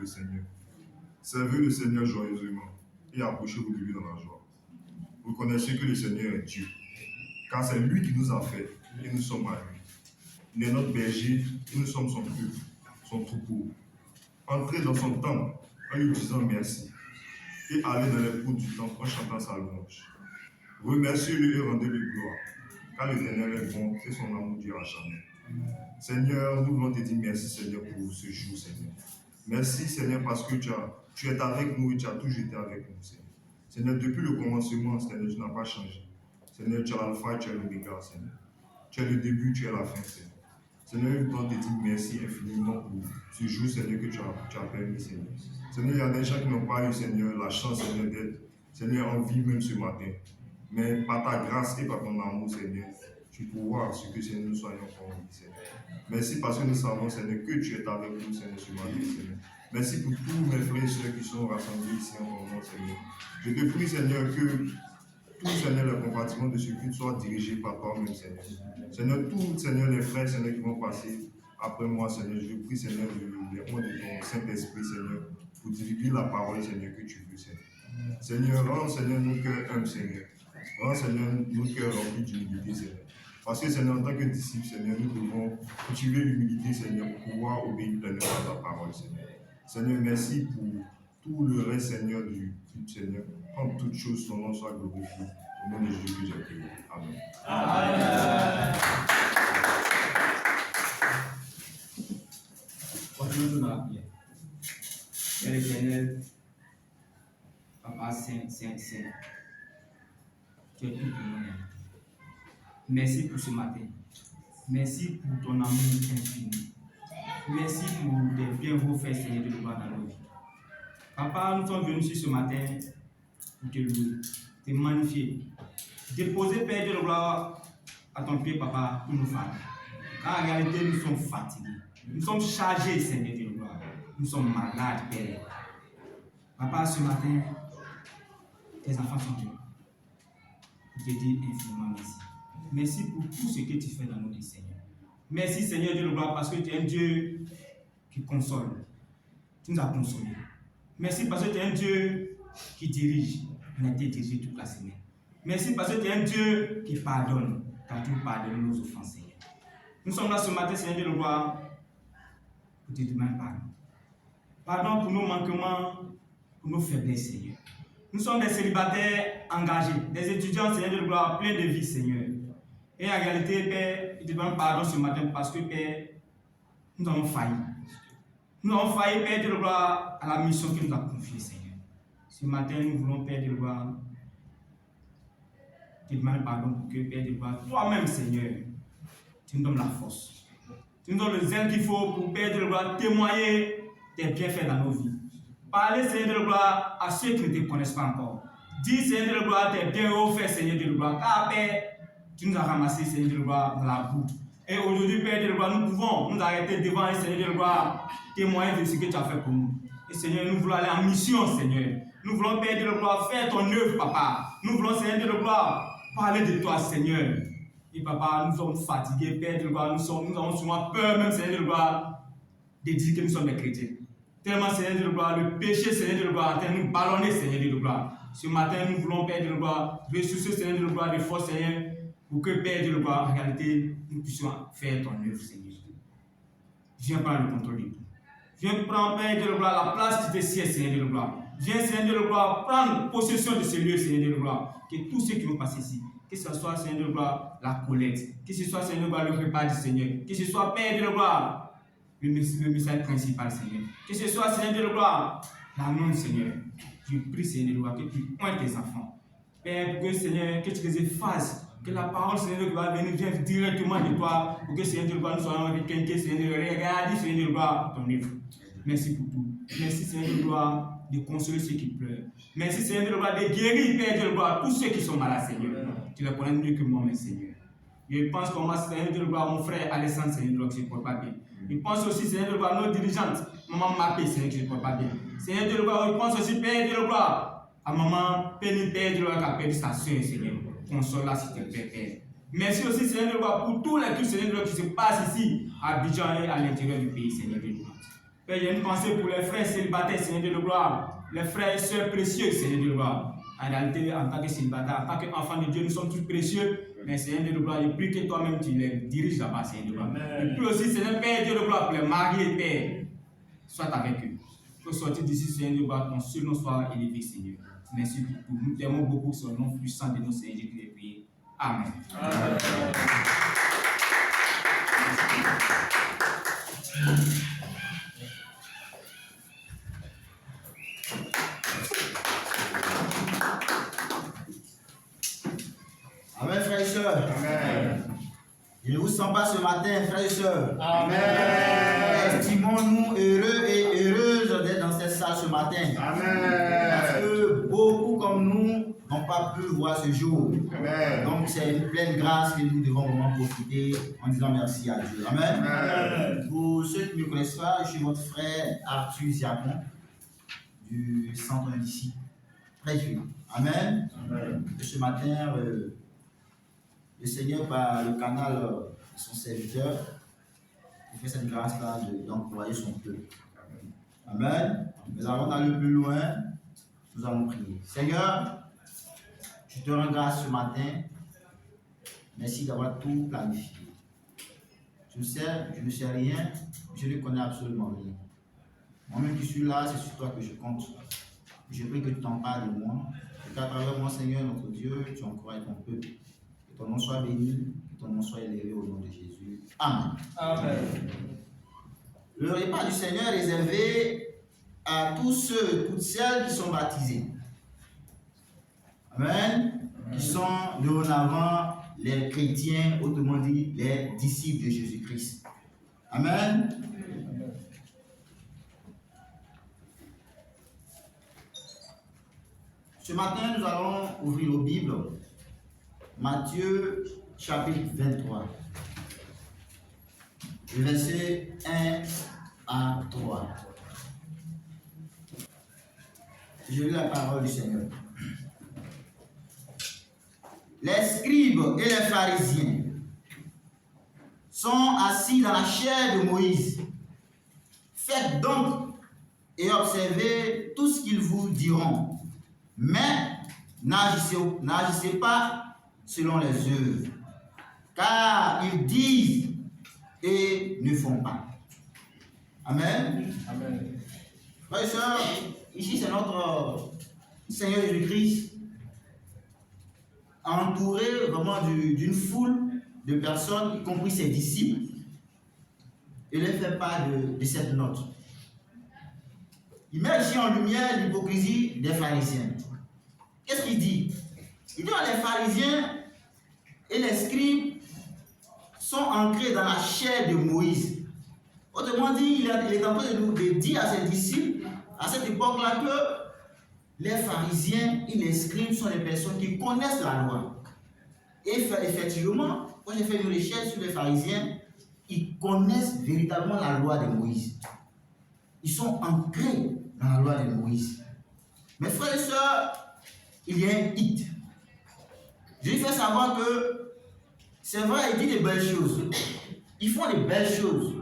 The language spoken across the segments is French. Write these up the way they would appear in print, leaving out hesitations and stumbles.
le Seigneur. Servez le Seigneur joyeusement et approchez-vous de lui dans la joie. Vous connaissez que le Seigneur est Dieu, car c'est lui qui nous a fait et nous sommes à lui. Il est notre berger et nous sommes son peuple, son troupeau. Entrez dans son temple en lui disant merci et allez dans les cours du temple en chantant sa louange. Remerciez-le et rendez-le gloire, car l'Éternel est bon et son amour dure à jamais. Seigneur, nous voulons te dire merci, Seigneur, pour ce jour, Seigneur. Merci, Seigneur, parce que tu es avec nous et tu as toujours été avec nous, Seigneur. Seigneur, depuis le commencement, Seigneur, tu n'as pas changé. Seigneur, tu es l'alpha, tu es l'oméga, Seigneur. Tu es le début, tu es la fin, Seigneur. Seigneur, nous voulons te dire merci infiniment pour ce jour, Seigneur, que tu as permis, Seigneur. Seigneur, il y a des gens qui n'ont pas eu, Seigneur, la chance, Seigneur, d'être, Seigneur, en vie même ce matin. Mais par ta grâce et par ton amour, Seigneur, tu pourras ce que, Seigneur, nous soyons en vie, Seigneur. Merci parce que nous savons, Seigneur, que tu es avec nous, Seigneur, ce matin, Seigneur. Merci pour tous mes frères et sœurs qui sont rassemblés ici en ton nom, Seigneur. Je te prie, Seigneur, que tout, Seigneur, le compartiment de ce culte soit dirigé par toi-même, Seigneur. Seigneur, tous, Seigneur, les frères, Seigneur, qui vont passer après moi, Seigneur, je prie, Seigneur, de ton Saint-Esprit, Seigneur, pour divulguer la parole, Seigneur, que tu veux, Seigneur. Seigneur, rends, Seigneur, nos cœurs humbles, Seigneur. Rends, Seigneur, nos cœurs remplis d'humilité, Seigneur. Parce que, Seigneur, en tant que disciples, Seigneur, nous devons cultiver l'humilité, Seigneur, pour pouvoir obéir pleinement à ta parole, Seigneur. Seigneur, merci pour tout le reste, Seigneur, du culte, Seigneur. En toutes choses, ton nom soit glorifié. Au nom de Jésus que j'ai prié. Amen. Amen. Continuons dans la prière. Père éternel, Papa Saint, tu es tout pour nous. Merci pour ce matin. Merci pour ton amour infini. Merci pour tes bienfaits faits, Seigneur, de gloire dans nos vies. Papa, nous sommes venus ce matin pour te louer, te magnifier, déposer, Père de gloire, à ton pied, Papa, pour nous faire. Car en réalité, nous sommes fatigués. Nous sommes chargés, Seigneur de gloire. Nous sommes malades, Père. Papa, ce matin, tes enfants sont venus pour te dire infiniment merci. Merci pour tout ce que tu fais dans nos vies, Seigneur. Merci, Seigneur de gloire, parce que tu es un Dieu qui console. Tu nous as consolés. Merci parce que tu es un Dieu qui dirige. On a été dirigé toute la semaine. Merci parce que tu es un Dieu qui pardonne. Tu as toujours pardonné nos offenses, Seigneur. Nous sommes là ce matin, Seigneur de gloire, pour te demander pardon. Pardon pour nos manquements, pour nos faiblesses, Seigneur. Nous sommes des célibataires engagés, des étudiants, Seigneur de gloire, pleins de vie, Seigneur. Et en réalité, Père, je te demande pardon ce matin parce que, Père, nous avons failli. Nous avons failli, Père de gloire, à la mission que nous a confiée, Seigneur. Ce matin, nous voulons, Père de gloire, te demander pardon pour que, Père de gloire, toi-même, Seigneur, tu nous donnes la force. Tu nous donnes le zèle qu'il faut pour, Père de gloire, témoigner tes bienfaits dans nos vies. Parler, Seigneur de gloire, à ceux qui ne te connaissent pas encore. Dis, Seigneur de gloire, tes bienfaits, Seigneur de gloire. Car, Père, tu nous as ramassés, Seigneur de gloire, dans la boue. Et aujourd'hui, Père de gloire, nous pouvons nous arrêter devant le Seigneur de gloire, témoigner de ce que tu as fait pour nous. Et Seigneur, nous voulons aller en mission, Seigneur. Nous voulons, Père de gloire, faire ton œuvre, Papa. Nous voulons, Seigneur de gloire, parler de toi, Seigneur. Et Papa, nous sommes fatigués, Père de gloire, nous avons souvent peur, même, Seigneur de gloire, de dire que nous sommes des chrétiens. Tellement, Seigneur de gloire, le péché, Seigneur de gloire, a nous ballonner, Seigneur de gloire. Ce matin, nous voulons, Père de gloire, ressourcer, Seigneur de gloire, de force, Seigneur, pour que, Père de gloire, en réalité, nous puissions faire ton œuvre, Seigneur. Viens prendre le contrôle de tout. Viens prendre, Père de gloire, la place qui te sied, Seigneur de gloire. Viens, Seigneur de gloire, prendre possession de ce lieu, Seigneur de gloire. Que tous ceux qui vont passer ici, que ce soit, Seigneur de gloire, la collecte, que ce soit, Seigneur de gloire, le repas du Seigneur, que ce soit, Père de gloire, le message principal, Seigneur. Que ce soit, Seigneur de gloire, l'annonce, Seigneur. Je prie, Seigneur de gloire, que tu pointes tes enfants. Père, que, Seigneur, que tu les effaces. Que la parole, Seigneur, qui va venir vienne directement de toi, pour que, Seigneur, de gloire, nous soyons requinqués, Seigneur, de regarder, Seigneur, de gloire, ton œuvre. Merci pour tout. Merci, Seigneur, de gloire, de consoler ceux qui pleurent. Merci, Seigneur, de gloire, de guérir, Père, de gloire, tous ceux qui sont malades, Seigneur. Tu les connais mieux que moi, mais Seigneur. Je pense qu'on m'a, Seigneur, de gloire, mon frère Alessandre, Seigneur, de gloire, qui ne se porte pas bien. Je pense aussi, Seigneur, de gloire, nos dirigeantes, maman Mapé, Seigneur, qui ne se porte pas bien. Seigneur, de gloire, je pense aussi, Père, de gloire, à maman Péni, Père, de gloire, qui a perdu sa soeur, Seigneur. Console-la, s'il te plaît, Père. Merci aussi, Seigneur de gloire, pour tous les cultes, Seigneur de gloire, qui se passent ici, à Abidjan et à l'intérieur du pays, Seigneur de gloire. Père, j'ai une pensée pour les frères célibataires, Seigneur de gloire. Les frères et sœurs précieux, Seigneur de gloire. En réalité, en tant que célibataire, en tant qu'enfant de Dieu, nous sommes tous précieux. Mais Seigneur de gloire, je prie que toi-même tu les diriges là-bas, Seigneur de gloire. Et puis aussi, Seigneur Père Dieu de gloire, pour les mariés, Père, sois avec eux. Pour sortir d'ici, Seigneur de gloire, ton seul nom soit élevé, Seigneur. Merci pour tout. Nous t'aimons beaucoup sur le nom puissant de nos Seigneur Jésus-Christ. Amen. Amen. Amen, frères et sœurs. Amen. Je ne vous sens pas ce matin, frères et sœurs. Amen. Estimons-nous heureux et heureuses d'être dans cette salle ce matin. Amen. Parce que beaucoup comme nous n'ont pas pu voir ce jour. Amen. Donc c'est une pleine grâce que nous devons vraiment profiter en disant merci à Dieu. Amen. Amen. Pour ceux qui ne me connaissent pas, je suis votre frère Arthur Ziakon du centre d'ici. Très vieux. Amen. Amen. Et ce matin, le Seigneur, par le canal de son serviteur, il fait cette grâce-là d'encourager son peuple. Amen. Mais avant d'aller plus loin, nous allons prier. Seigneur, je te rends grâce ce matin. Merci d'avoir tout planifié. Je ne sais rien, je ne connais absolument rien. Moi-même qui suis là, c'est sur toi que je compte. Je prie que tu t'empares de moi, et qu'à travers moi, Seigneur, notre Dieu, tu encourages ton peuple. Que ton nom soit béni, que ton nom soit élevé au nom de Jésus. Amen. Amen. Le repas du Seigneur est réservé à tous ceux, toutes celles qui sont baptisés. Amen. Qui sont dorénavant les chrétiens, autrement dit les disciples de Jésus-Christ. Amen. Ce matin, nous allons ouvrir nos Bibles. Matthieu chapitre 23. Versets 1 à 3. Je lis la parole du Seigneur. Les scribes et les pharisiens sont assis dans la chair de Moïse. Faites donc et observez tout ce qu'ils vous diront, mais n'agissez pas selon les œuvres, car ils disent et ne font pas. Amen. Amen. Frères et sœurs, ici c'est notre Seigneur Jésus-Christ, entouré vraiment d'une foule de personnes, y compris ses disciples, et ne fait pas de cette note. Il met ici en lumière l'hypocrisie des pharisiens. Qu'est-ce qu'il dit? Il dit que les pharisiens et les scribes sont ancrés dans la chair de Moïse. Autrement dit, il est en train de dire à ses disciples, à cette époque-là, que les pharisiens et les scribes sont des personnes qui connaissent la loi. Et effectivement, quand j'ai fait une recherche sur les pharisiens, ils connaissent véritablement la loi de Moïse. Ils sont ancrés dans la loi de Moïse. Mes frères et sœurs, il y a un hic. Je lui fais savoir que c'est vrai, ils disent des belles choses. Ils font des belles choses.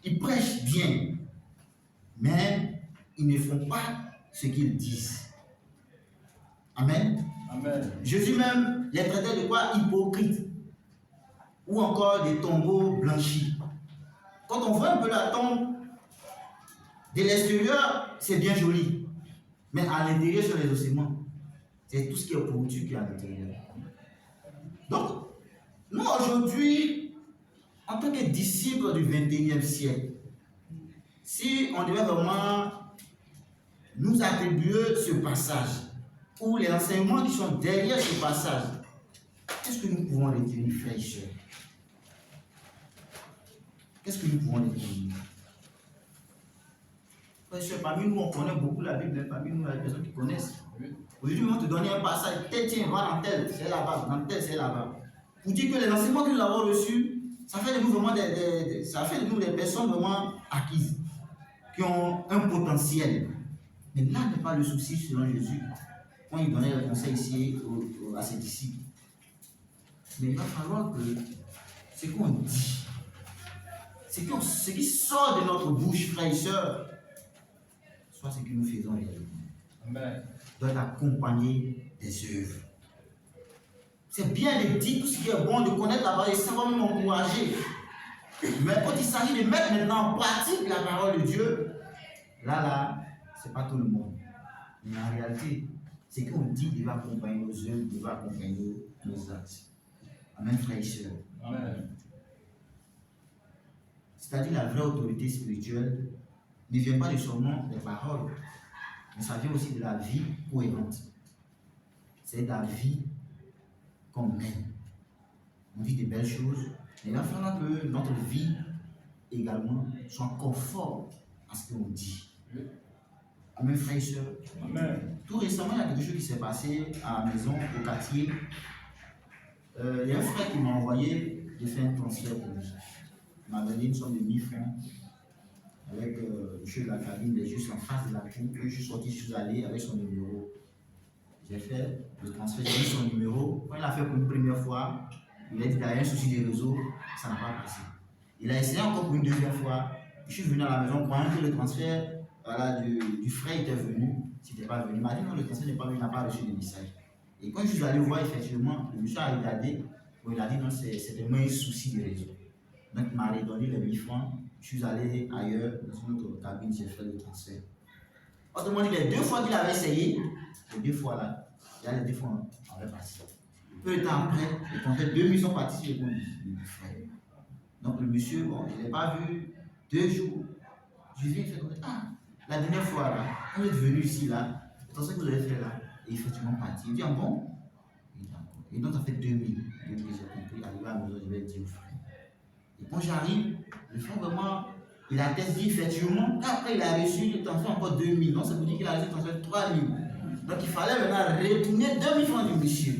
Ils prêchent bien. Mais ils ne font pas ce qu'ils disent. Amen. Amen. Jésus même les traitait de quoi? Hypocrites. Ou encore des tombeaux blanchis. Quand on voit un peu la tombe, de l'extérieur, c'est bien joli. Mais à l'intérieur, sur les ossements, c'est tout ce qui est pourriture qui est à l'intérieur. Donc, nous aujourd'hui, en tant que disciples du 21e siècle, si on devait vraiment nous attribuer ce passage, ou les enseignements qui sont derrière ce passage, qu'est-ce que nous pouvons retenir, frères et sœurs? Qu'est-ce que nous pouvons retenir? Frères et sœurs, parmi nous, on connaît beaucoup la Bible, mais parmi nous, il y a des personnes qui connaissent. Aujourd'hui, on va te donner un passage, tiens, va dans tel, c'est là-bas, dans tel, c'est là-bas. Pour dire que les enseignements que nous avons reçus, ça fait de nous vraiment des personnes vraiment acquises, qui ont un potentiel. Mais là n'est pas le souci selon Jésus, quand il donnait le conseil ici à ses disciples. Mais il va falloir que ce qu'on dit, ce qui sort de notre bouche, frères et sœurs, soit ce que nous faisons réellement, doit accompagner des œuvres. C'est bien de dire tout ce qui est bon, de connaître la parole et ça va nous encourager. Mais quand il s'agit de mettre maintenant en pratique la parole de Dieu, là, c'est pas tout le monde. Mais en réalité, c'est qu'on dit qu'il va accompagner nos œuvres, il va accompagner nos actes. Amen, frères et sœurs. Amen. C'est-à-dire la vraie autorité spirituelle ne vient pas de seulement des paroles, mais ça vient aussi de la vie cohérente. C'est la vie qu'on mène. On vit de belles choses, mais il va falloir que notre vie également soit conforme à ce qu'on dit. Amen, frères et sœurs. Amen. Tout récemment, il y a quelque chose qui s'est passé à la maison, au quartier. Il y a un frère qui m'a envoyé de faire un transfert pour lui. Il m'a donné une somme de 1000 francs avec le monsieur de la cabine, il est juste en face de la cour. Je suis sorti, je suis allé avec son numéro. J'ai fait le transfert, j'ai mis son numéro. Quand il a fait pour une première fois, il a dit qu'il y a un souci de réseau, ça n'a pas passé. Il a essayé encore pour une deuxième fois. Je suis venu à la maison, croyant que le transfert du frère était venu. S'il n'était pas venu, il m'a dit non, le transfert n'est pas venu, il n'a pas reçu de message. Et quand je suis allé voir, effectivement, le monsieur a regardé, il a dit non, c'est vraiment un souci de réseau. Donc il m'a redonné les 1000 francs. Je suis allé ailleurs, dans une autre cabine, j'ai fait le transfert. Autrement dit, les 2 fois qu'il avait essayé, les 2 fois là, il y a les 2 fois en repassé. Peu de temps après, le transfert, 2000 sont partis sur le compte du frère. Donc le monsieur, bon, je ne l'ai pas vu 2 jours. Je viens faire comme ça. La dernière fois là, quand vous êtes venu ici là, le transfert que vous avez fait là, est effectivement parti. Il dit ah bon? Il dit encore. Et donc ça fait 2000. Donc j'ai compris, arrivé à la maison, je vais dire au frère. Et quand j'arrive, le frère vraiment, il a testé effectivement. Après, il a reçu le transfert encore 2000. Donc, ça veut dire qu'il a reçu le transfert 3000. Donc, il fallait maintenant retourner 2000 francs du monsieur.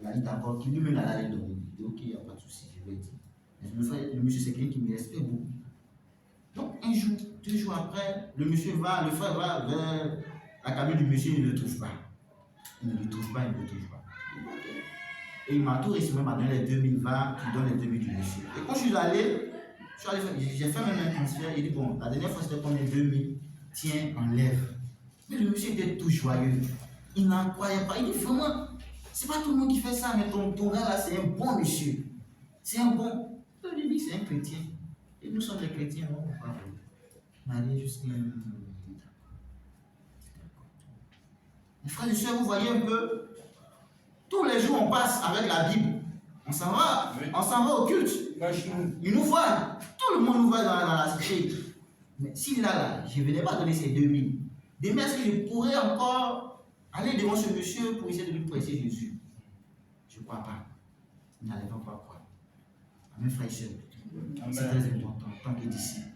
Il a dit d'accord, qu'il lui-même allait donner. Il dit ok, il n'y a pas de souci, je vais dire. Mais le monsieur, c'est quelqu'un qui me respecte beaucoup. Donc, un jour, 2 jours après, le frère va vers la cabine du monsieur, il ne le trouve pas. Il ne le trouve pas, il ne le trouve pas. Et il m'a tout récemment donné les 2020, qui donne les 2000 du monsieur. Et quand je suis allé j'ai fait même un transfert. Il dit bon, la dernière fois c'était combien 2000. Tiens, enlève. Mais le monsieur était tout joyeux. Il n'en croyait pas. Il dit vraiment, c'est pas tout le monde qui fait ça, mais ton gars là, c'est un bon monsieur. C'est un bon. Je lui dis, c'est un chrétien. Et nous sommes des chrétiens, non? On va aller jusqu'à. Mes frères et sœurs, vous voyez un peu. Tous les jours, on passe avec la Bible. On s'en va. Oui. On s'en va au culte. Il nous voit. Tout le monde nous voit dans la cité. Mais s'il là, je ne venais pas donner ces 2000. Demain, est-ce que je pourrais encore aller devant ce monsieur pour essayer de lui prêcher Jésus? Je ne crois pas. Nous n'allons pas croire. Amen, frères et sœurs. C'est très important, en tant que disciples.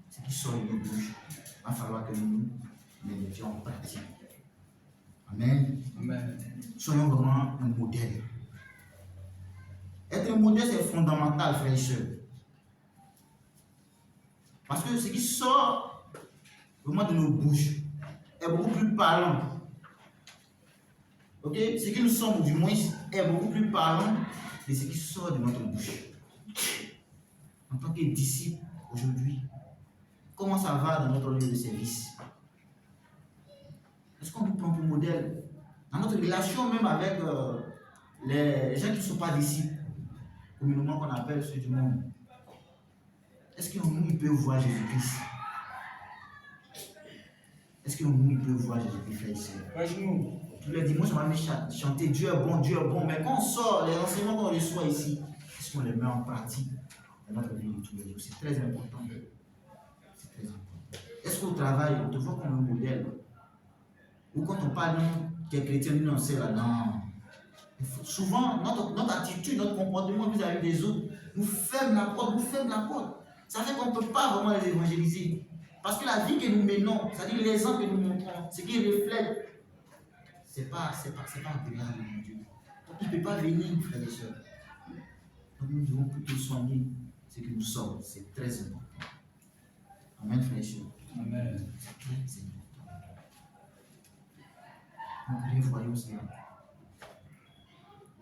Ce qui sort de nos bouches, il va falloir que nous les mettions en pratique. Amen. Amen. Soyons vraiment un modèle. Être un modèle, c'est fondamental, frères et sœurs. Parce que ce qui sort vraiment de nos bouches est beaucoup plus parlant. Ok? Ce que nous sommes, du moins, est beaucoup plus parlant de ce qui sort de notre bouche. En tant que disciples, aujourd'hui, comment ça va dans notre lieu de service? Est-ce qu'on nous prend pour modèle? Dans notre relation même avec les gens qui ne sont pas disciples, communément qu'on appelle ceux du monde, est-ce qu'en nous, ils peuvent voir Jésus-Christ? Est-ce qu'en nous, ils peuvent voir Jésus-Christ, frère? Tous les dimanches, on va venir chanter Dieu est bon, mais quand on sort, les enseignements qu'on reçoit ici, est-ce qu'on les met en pratique dans notre vie de tous les jours? C'est très important. C'est très important. Est-ce qu'au travail, on te voit comme un modèle? Ou quand on parle des chrétiens, nous on sait là, non. Souvent, notre attitude, notre comportement vis-à-vis des autres nous ferme la porte, Ça fait qu'on ne peut pas vraiment les évangéliser. Parce que la vie que nous menons, c'est-à-dire l'exemple que nous montrons, ce qui reflète, c'est pas agréable, mon Dieu. Donc il ne peut pas venir, frères et sœurs. Donc nous devons plutôt soigner ce que nous sommes. C'est très important. Amen, frères et sœurs. Amen. C'est très important. Donc, voyons cela.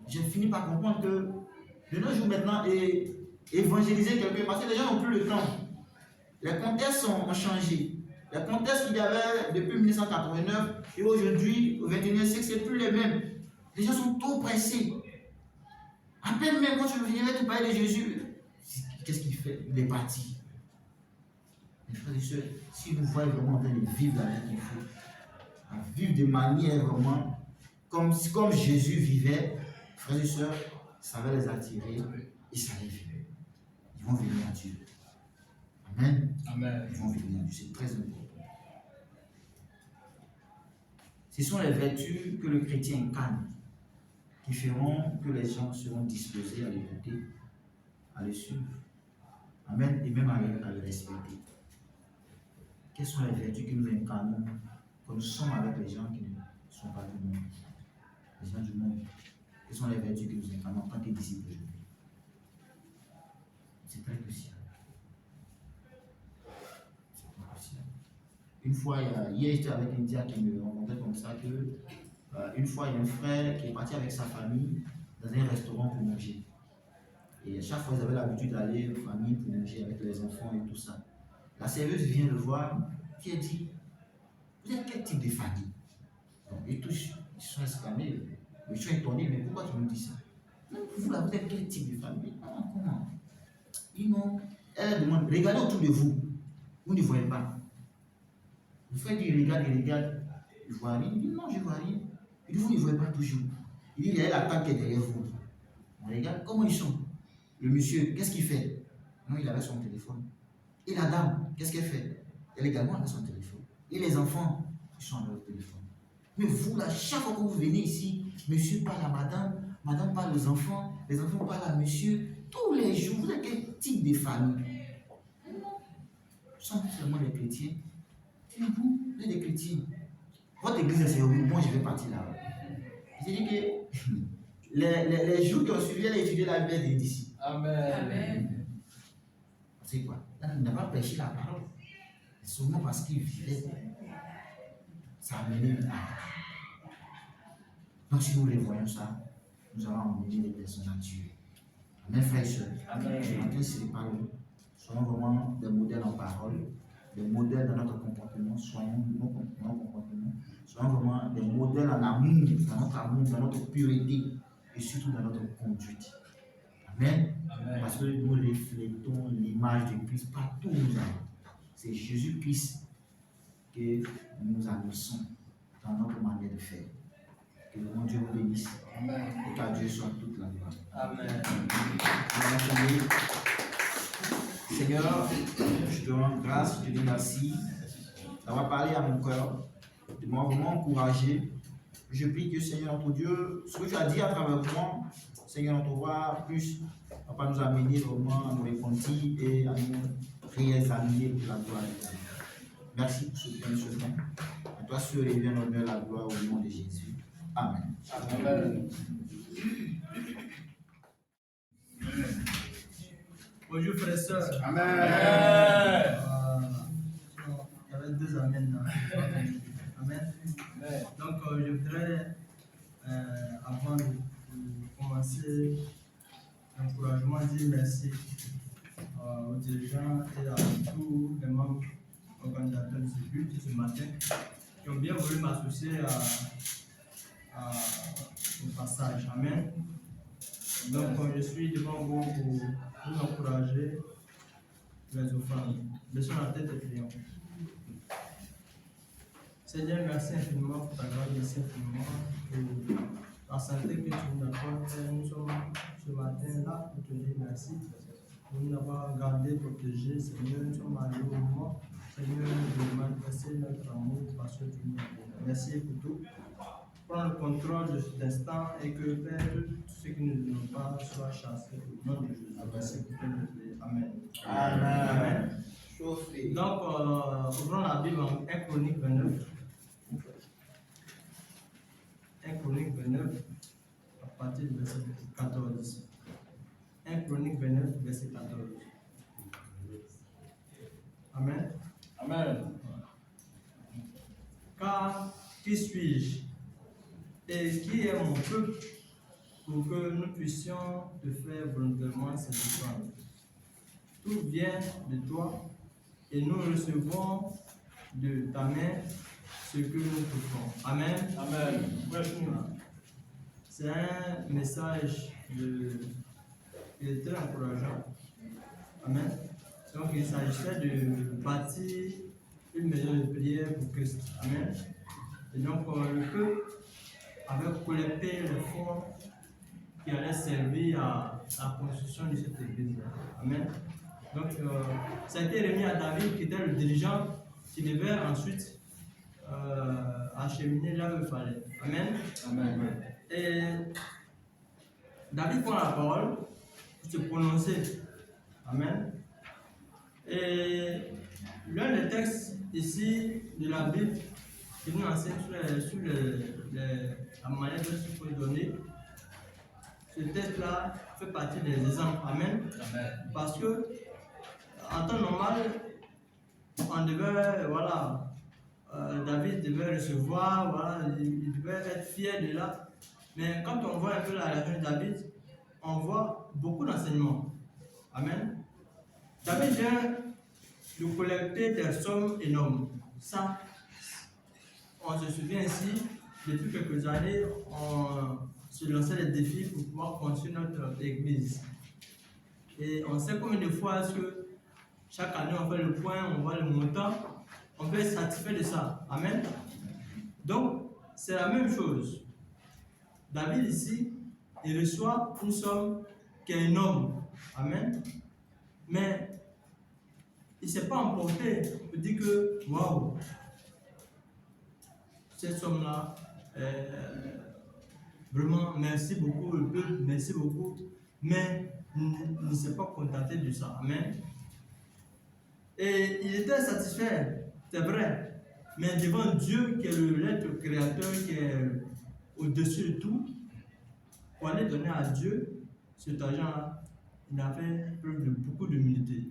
J'ai fini par comprendre que de nos jours maintenant, et évangéliser quelqu'un parce que les gens n'ont plus le temps. Les contextes ont changé. Les contextes qu'il y avait depuis 1989 et aujourd'hui, au 21e siècle, ce n'est plus les mêmes. Les gens sont trop pressés. À peine même quand tu viens te parler de Jésus, qu'est-ce qu'il fait? Il est parti. Mes frères et sœurs, si vous voyez vraiment en train de vivre la vie qu'il faut, à vivre de manière vraiment comme Jésus vivait, frères et sœurs, ça va les attirer et ça les fait. Ils vont venir à Dieu. Amen. Amen. Ils vont venir à Dieu. C'est très important. Ce sont les vertus que le chrétien incarne qui feront que les gens seront disposés à l'écouter, à le suivre. Amen. Et même à le respecter. Quelles sont les vertus que nous incarnons quand nous sommes avec les gens qui ne sont pas du monde? Les gens du monde. Quelles sont les vertus que nous incarnons en tant que disciples aujourd'hui? C'est très crucial. C'est très crucial. Une fois, hier j'étais avec un diacre qui me racontait comme ça que une fois, il y a un frère qui est parti avec sa famille dans un restaurant pour manger. Et à chaque fois, ils avaient l'habitude d'aller en famille pour manger avec les enfants et tout ça. La serveuse vient le voir, qui a dit, vous êtes quel type de famille? Donc, ils sont exclamés, ils sont étonnés, mais pourquoi tu nous dis ça? Vous là, vous êtes quel type de famille? Non, comment? Ils n'ont. Elle demande, regardez autour de vous, vous ne voyez pas. Le frère dit, il regarde, il ne voit rien. Il dit, non, je ne vois rien. Il dit, vous ne voyez pas toujours. Il dit, il y a la table qui est derrière vous. On regarde, comment ils sont? Le monsieur, qu'est-ce qu'il fait? Non, il avait son téléphone. Et la dame, qu'est-ce qu'elle fait? Elle également avait son téléphone. Et les enfants, ils sont avec leur téléphone. Mais vous, là, chaque fois que vous venez ici, monsieur parle à madame, madame parle aux enfants, les enfants parlent à monsieur. Tous les jours, vous êtes quel type de famille? Nous sommes seulement des chrétiens. Et vous êtes des chrétiens. Votre église est sérieuse, moi je vais partir là. J'ai dit que les jours qui ont suivi, elle a étudié la Bible d'ici. Amen. C'est quoi? Il n'a pas prêché la parole. C'est seulement parce qu'il vivait. Ça a mené à. Donc si nous les voyons ça, nous allons emmener les personnes à Dieu. Amen, frères et sœurs. Ce matin, c'est pas nous. Soyons vraiment des modèles en parole, des modèles dans notre comportement, soyons nos comportements, soyons vraiment des modèles en amour, dans notre pureté et surtout dans notre conduite. Amen. Parce que nous reflétons l'image de Christ partout où nous allons. C'est Jésus-Christ que nous annonçons dans notre manière de faire. Que le bon Dieu vous bénisse. Amen. Et qu'à Dieu soit toute la gloire. Amen. Seigneur, je te rends grâce, je te dis merci d'avoir parlé à mon cœur, de m'avoir vraiment encouragé. Je prie que, Seigneur notre Dieu, ce que tu as dit à travers moi, Seigneur notre roi, plus va nous amener vraiment à nous repentir et à nous réexaminer pour la gloire de Dieu. Merci pour ce temps. À toi seul et bien l'honneur, la gloire au nom de Jésus. Amen. Amen. Bonjour frères et sœurs. Amen. Il y avait deux amens. Amen. Donc je voudrais, avant de commencer l'encouragement, dire merci aux dirigeants et à tous les membres organisateurs de ce culte ce matin qui ont bien voulu m'associer au passage. Amen. Donc je suis devant vous pour vous encourager les offrandes. Baissons la tête et prions. Seigneur, merci infiniment pour ta grâce, merci infiniment pour la santé que tu nous apportes. Nous sommes ce matin là pour te dire merci. Pour nous avoir gardé, protégé, Seigneur, nous sommes allés au moment. Seigneur, de manifester notre amour parce que tu nous as. Merci pour tout. Prends le contrôle de cet instant et que Père, tout ce qui ne nous pas soit chassé au nom de Jésus. Merci pour te Amen. Amen. Donc, ouvrons la Bible en 1 Chronique 29. 1 Chronique 29, à partir du verset 14. 1 Chronique 29, verset 14. Amen. Amen. Car qui suis-je et qui est mon peuple pour que nous puissions te faire volontairement cette offrande? tout vient de toi et nous recevons de ta main ce que nous touchons. Amen. Amen. C'est un message qui est très encourageant. Amen. Donc il s'agissait de bâtir une maison de prière pour Christ. Amen. Et donc le peuple avait collecté les fonds qui allaient servir à la construction de cette église. Amen. Donc ça a été remis à David qui était le dirigeant qui devait ensuite acheminer là où il fallait. Amen. Amen. Et David prend la parole pour se prononcer. Amen. Et l'un des textes ici de la Bible qui nous enseigne sur la manière dont il faut donner, ce texte-là fait partie des exemples. Amen. Amen. Parce que en temps normal, on devait, voilà, David devait recevoir, voilà, il devait être fier de là. Mais quand on voit un peu la réaction de David, on voit beaucoup d'enseignements. Amen. David vient de collecter des sommes énormes. Ça, on se souvient ici, depuis quelques années, on se lançait des défis pour pouvoir construire notre église. Et on sait combien de fois est-ce que chaque année on fait le point, on voit le montant, on peut être satisfait de ça. Amen. Donc, c'est la même chose. David ici, il reçoit une somme qui est énorme. Amen. Mais il ne s'est pas emporté pour dire que, waouh, cette somme-là, vraiment, merci beaucoup, le peuple, merci beaucoup. Mais il ne s'est pas contenté de ça. Amen. Et il était satisfait, c'est vrai. Mais devant Dieu, qui est l'être créateur, qui est au-dessus de tout, pour aller donner à Dieu cet argent-là, il a fait preuve de beaucoup d'humilité.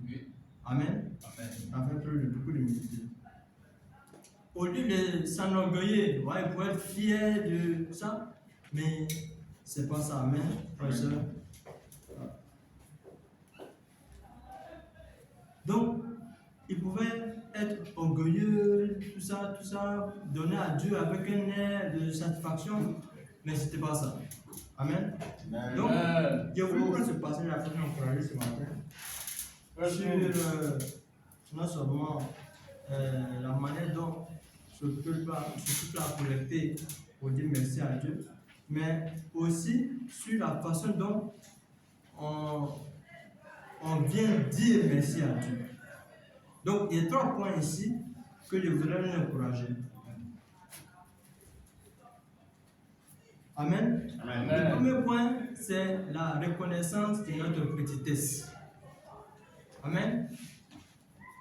Amen. Amen. Il a fait preuve de beaucoup d'humilité. Au lieu de s'enorgueillir, ouais, il pourrait être fier de ça, mais c'est pas ça. Amen. Donc, il pouvait être orgueilleux, tout ça, donner à Dieu avec un air de satisfaction, mais c'était pas ça. Amen. Donc, j'ai voulu prendre ce passage-là pour nous encourager ce matin sur non seulement la manière dont ce peuple a collecté pour dire merci à Dieu, mais aussi sur la façon dont on vient dire merci à Dieu. Donc, il y a 3 points ici que je voudrais nous encourager. Amen. Amen. Le premier point, c'est la reconnaissance de notre petitesse. Amen.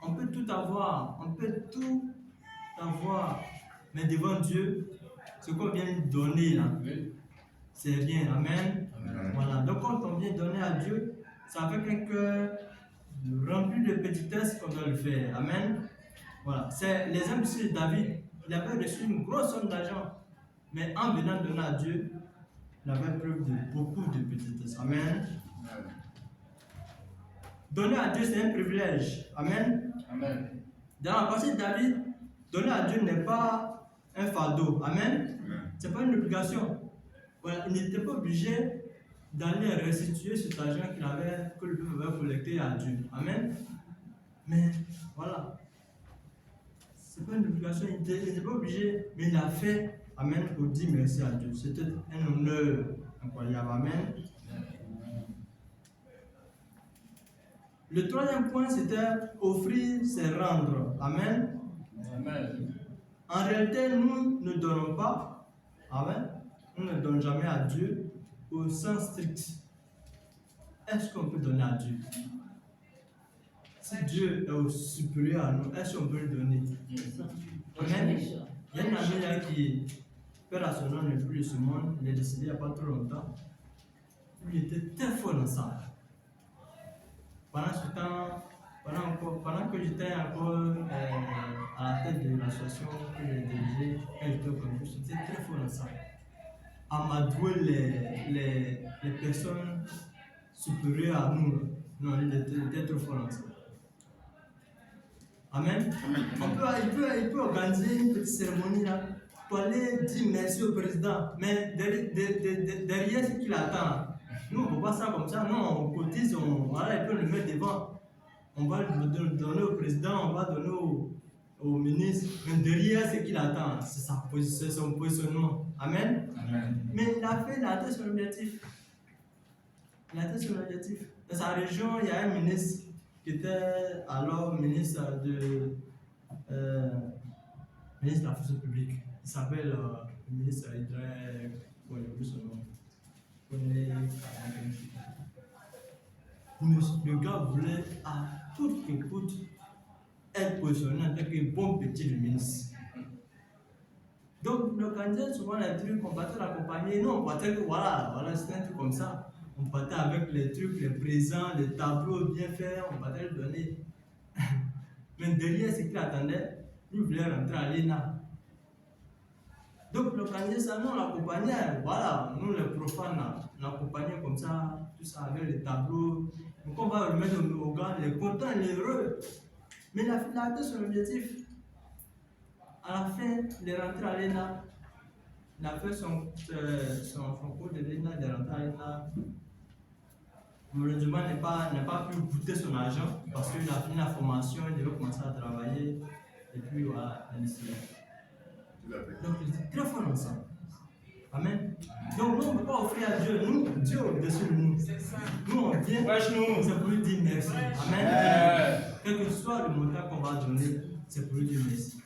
On peut tout avoir, mais devant Dieu, ce qu'on vient de donner là, c'est rien. Amen. Amen. Voilà. Donc, quand on vient donner à Dieu, c'est avec un cœur rempli de petitesse qu'on doit le faire. Amen. Voilà. C'est l'exemple ici de David. Il avait reçu une grosse somme d'argent, mais en venant donner à Dieu, il avait preuve de beaucoup de petitesse. Amen. Donner à Dieu, c'est un privilège. Amen. Amen. Dans la pensée de David, donner à Dieu n'est pas un fardeau. Amen. Ce n'est pas une obligation. Voilà. Il n'était pas obligé d'aller restituer cet argent que le peuple avait collecté à Dieu. Amen. Mais voilà. Ce n'est pas une obligation, il n'était pas obligé, mais il a fait. Amen. Pour dire merci à Dieu. C'était un honneur incroyable. Amen. Le troisième point, c'était offrir, c'est rendre. Amen. Amen. En réalité, nous ne donnons pas. Amen. Nous ne donnons jamais à Dieu au sens strict. Est-ce qu'on peut donner à Dieu? Si Dieu est au supérieur à nous, est-ce qu'on peut le donner? Amen. Il y a une amie là qui, père à son nom, n'est plus de ce monde, il est décédé il n'y a pas trop longtemps. Il était très fort dans ça. Pendant ce temps, pendant que j'étais encore à la tête de l'association que j'ai dirigée, quand j'étais au campus, j'étais très fort dans ça. À m'adouer les personnes supérieures à nous, Non, il était trop fort en ça. Amen. Il peut organiser une petite cérémonie là pour aller dire merci au président. Mais derrière ce qu'il attend, nous on ne peut pas ça comme ça. Non, on cotise, voilà, il peut le mettre devant. On va le donner au président, on va donner au ministre. Mais derrière ce qu'il attend, c'est son positionnement. Amen. Amen. Mais il a atteint son objectif. Dans sa région, il y a un ministre qui était alors ministre de la fonction publique. Il s'appelle le ministre Hydré. Bon, j'ai oublié son nom. Le gars voulait à toute écoute être positionné en tant que bon petit ministre. Donc, le candidat, souvent, les trucs, on partait l'accompagner. Non, on partait que voilà, c'était un truc comme ça. On partait avec les trucs, les présents, les tableaux bien faits, on partait le donner. Mais derrière ce qu'il attendait, lui voulait rentrer à l'ENA. Donc, le candidat, ça, nous, on l'accompagnait. Voilà, nous, les profanes, on l'accompagnait comme ça, tout ça, avec les tableaux. Donc, on va remettre au gars, il est content, il est heureux. Mais il a atteint son objectif. À la fin, il est rentré à l'ENA. Il a fait son cours de l'ENA, il est rentré à l'ENA. Malheureusement, il n'a pas pu goûter son argent parce qu'il a fini la formation, il devait commencer à travailler. Et puis voilà, il a décidé. Donc, il est très fort dans ça. Amen. Donc, nous, on ne peut pas offrir à Dieu. Nous, Dieu est au-dessus de nous. Nous, on vient, c'est pour lui dire merci. Amen. Quel que soit le montant qu'on va donner, c'est pour lui dire merci.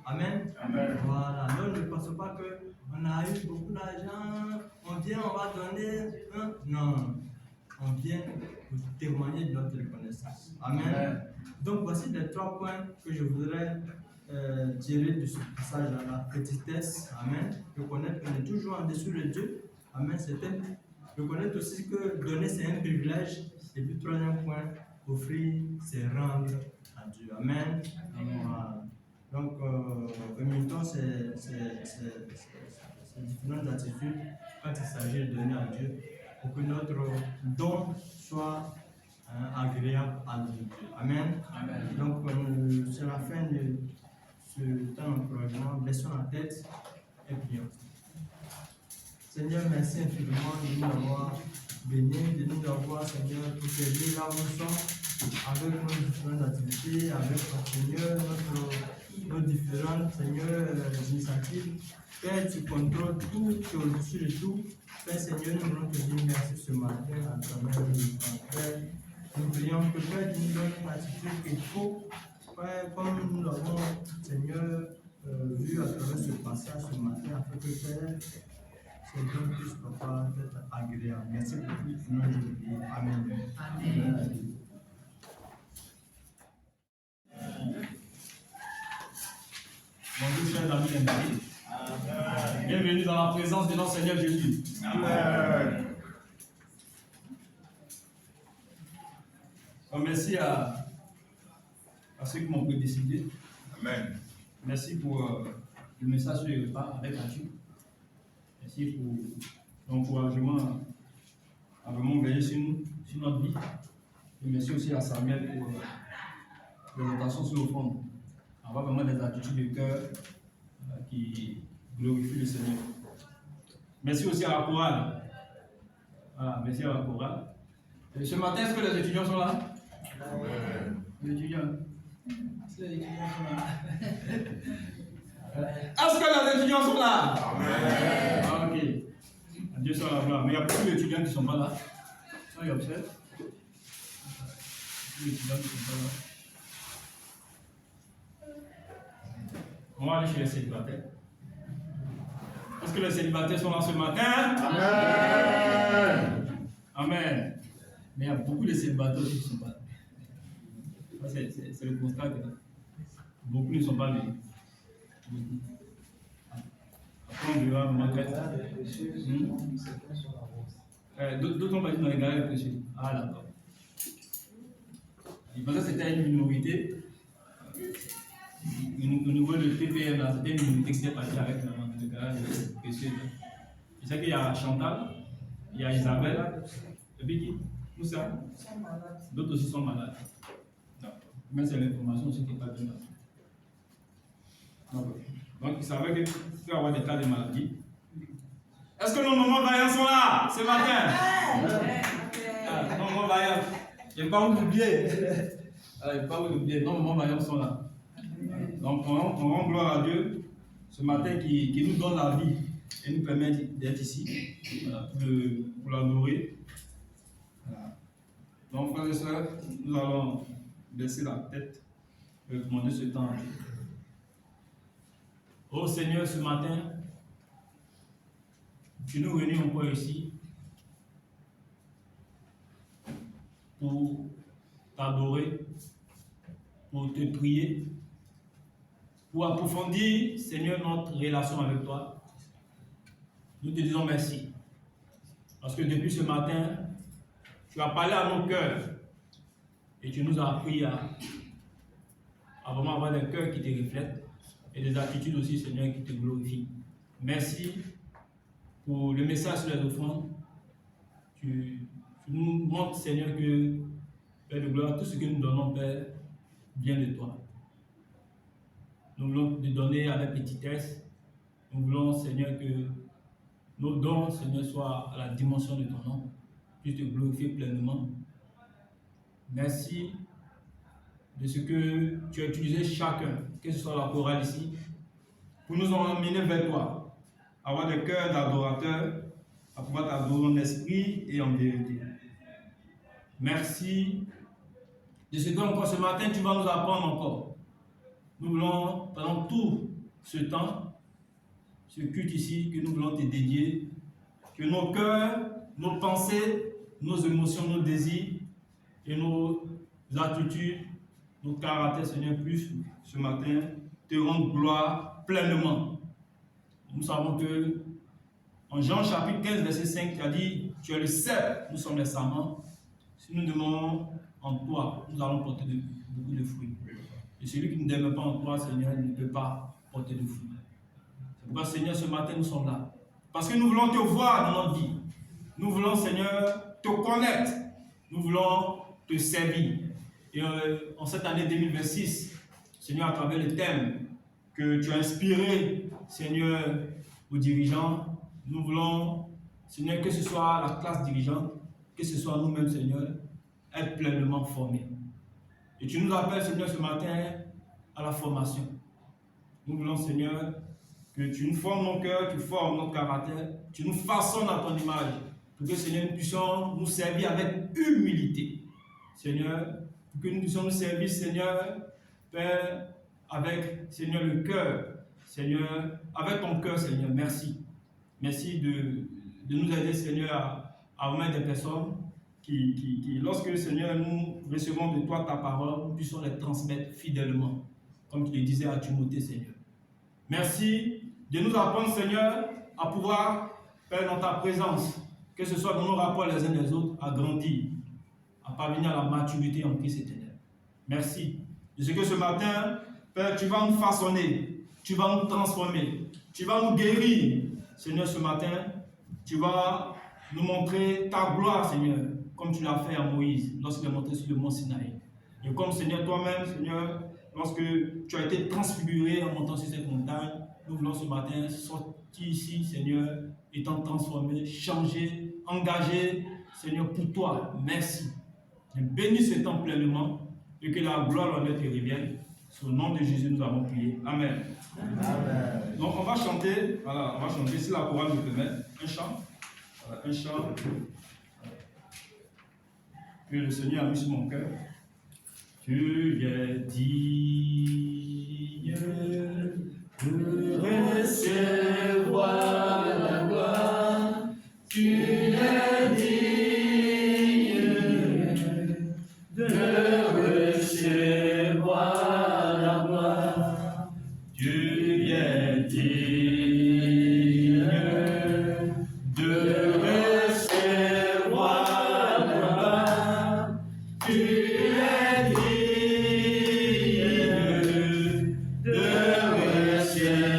Amen. Amen. Voilà. Donc, ne pensons pas qu'on a eu beaucoup d'argent, on vient, on va donner. Hein? Non. On vient pour témoigner de notre reconnaissance. Amen. Amen. Donc, voici les 3 points que je voudrais tirer de ce passage à la petitesse. Amen. Reconnaître qu'on est toujours en dessous de Dieu. Amen. Reconnaître aussi que donner, c'est un privilège. Et puis, 3e point, offrir, c'est rendre à Dieu. Amen. Amen. Voilà. Donc, imitons ces différentes attitudes quand il s'agit de donner à Dieu pour que notre don soit agréable à Dieu. Amen. Amen. Donc, c'est la fin de ce temps d'encouragement. Baissons la tête et prions. Seigneur, merci infiniment de nous avoir bénis, de nous avoir, Seigneur, pour t'aider là où nous sommes, avec nos différentes activités, avec notre Seigneur, nos différentes, Seigneur, initiatives. Père, tu contrôles tout, tu es au-dessus de tout. Père, Seigneur, nous voulons te dire merci ce matin à travers le Père. Nous prions que Père, tu nous donnes une attitude qu'il faut, Père, comme nous l'avons, Seigneur, vu à travers ce passage ce matin, afin que Père, ce don puisse, Papa, être agréable. Merci pour tout. Amen. Amen. Bonjour, chers amis invités. Bienvenue dans la présence de notre Seigneur Jésus. Amen. Merci à ceux qui m'ont prédécidé. Amen. Merci pour le message sur le repas avec Mathieu. Merci pour l'encouragement à vraiment veiller sur nous, sur notre vie. Et merci aussi à Samuel pour l'orientation sur l'offrande. Avoir vraiment des attitudes de cœur qui glorifient le Seigneur. Merci aussi à la chorale. Voilà, merci à la chorale. Et ce matin, est-ce que les étudiants sont là? Les étudiants. Est-ce que les étudiants sont là? Est-ce que les étudiants sont là? Amen. Ah, ok. Dieu soit la gloire. Mais il y a beaucoup d'étudiants qui ne sont pas là. Ça, ils observent. Beaucoup d'étudiants qui ne sont pas là. On va aller chez les célibataires. Est-ce que les célibataires sont là ce matin? Amen. Amen. Mais il y a beaucoup de célibataires aussi qui ne sont pas là. C'est le constat que beaucoup ne sont pas là. Après, on verra comment traiter. D'autres ont pas dit dans les galeries précieux. Ah, d'accord. Je pensais que c'était une minorité. Au niveau de TPM, c'était une minorité qui était partie avec le garage précieux. Je sais qu'il y a Chantal, il y a Isabelle, et puis qui? Tout ça. D'autres aussi sont malades. D'accord. Mais c'est l'information aussi qui n'est pas bien là. Donc, il savait qu'il peut y avoir des cas de maladie. Est-ce que nos mamans vaillants sont là ce matin? Nos mamans vaillants. Je ne vais pas vous oublier. Je ne vais pas vous oublier. Nos mamans vaillants sont là. Donc, on rend gloire à Dieu ce matin qui nous donne la vie et nous permet d'être ici voilà, pour l'adorer. Voilà. Donc, frères et sœurs, nous allons baisser la tête et demander ce temps à Dieu. Oh Seigneur, ce matin, tu nous réunis encore ici pour t'adorer, pour te prier, pour approfondir, Seigneur, notre relation avec toi. Nous te disons merci. Parce que depuis ce matin, tu as parlé à nos cœurs et tu nous as appris à vraiment avoir des cœurs qui te reflètent et des attitudes aussi, Seigneur, qui te glorifient. Merci pour le message sur les offrandes. Tu nous montres, Seigneur, que, Père de gloire, tout ce que nous donnons, Père, vient de toi. Nous voulons te donner avec petitesse. Nous voulons, Seigneur, que nos dons, Seigneur, soient à la dimension de ton nom, puissent te glorifier pleinement. Merci de ce que tu as utilisé chacun, que ce soit la chorale ici, pour nous emmener vers toi, avoir des cœurs d'adorateurs, à pouvoir t'adorer en esprit et en vérité. Merci de ce que encore ce matin tu vas nous apprendre encore. Nous voulons, pendant tout ce temps, ce culte ici, que nous voulons te dédier, que nos cœurs, nos pensées, nos émotions, nos désirs et nos attitudes, nos caractères, Seigneur, plus ce matin, te rendent gloire pleinement. Nous savons que en Jean chapitre 15, verset 5, tu as dit, tu es le cep, nous sommes les sarments. Si nous demeurons en toi, nous allons porter beaucoup de fruits. Et celui qui ne demeure pas en toi, Seigneur, ne peut pas porter de fruits. C'est pourquoi, Seigneur, ce matin, nous sommes là. Parce que nous voulons te voir dans notre vie. Nous voulons, Seigneur, te connaître. Nous voulons te servir. Et en cette année 2026, Seigneur, à travers le thème que tu as inspiré, Seigneur, aux dirigeants, nous voulons, Seigneur, que ce soit la classe dirigeante, que ce soit nous-mêmes, Seigneur, être pleinement formés. Et tu nous appelles, Seigneur, ce matin à la formation. Nous voulons, Seigneur, que tu nous formes nos cœurs, tu formes notre caractère, tu nous façonnes à ton image, pour que, Seigneur, nous puissions nous servir avec humilité. Seigneur, pour que nous puissions nous servir, Seigneur, Père, avec, Seigneur, le cœur, Seigneur, avec ton cœur, Seigneur, merci. Merci de nous aider, Seigneur, à remettre des personnes qui, lorsque, Seigneur, nous recevons de toi ta parole, nous puissions les transmettre fidèlement, comme tu le disais à Timothée, Seigneur. Merci de nous apprendre, Seigneur, à pouvoir, Père, dans ta présence, que ce soit dans nos rapports les uns les autres, à grandir, à parvenir à la maturité en Christ éternel. Merci de ce que ce matin, Père, tu vas nous façonner, tu vas nous transformer, tu vas nous guérir. Seigneur, ce matin, tu vas nous montrer ta gloire, Seigneur, comme tu l'as fait à Moïse, lorsqu'il est monté sur le mont Sinaï. Et comme, Seigneur, toi-même, Seigneur, lorsque tu as été transfiguré en montant sur cette montagne, nous voulons ce matin sortir ici, Seigneur, étant transformés, changés, engagés, Seigneur, pour toi. Merci. Je bénis ce temps pleinement et que la gloire, l'honneur te revienne. Sur le nom de Jésus, nous avons prié. Amen. Amen. Donc, on va chanter, voilà, on va chanter, si la chorale me permet, un chant. Voilà, un chant que le Seigneur a mis sur mon cœur. Tu es digne de recevoir la gloire. Tu es digne de recevoir la gloire. Tu es digne de recevoir la gloire. Tu es digne de recevoir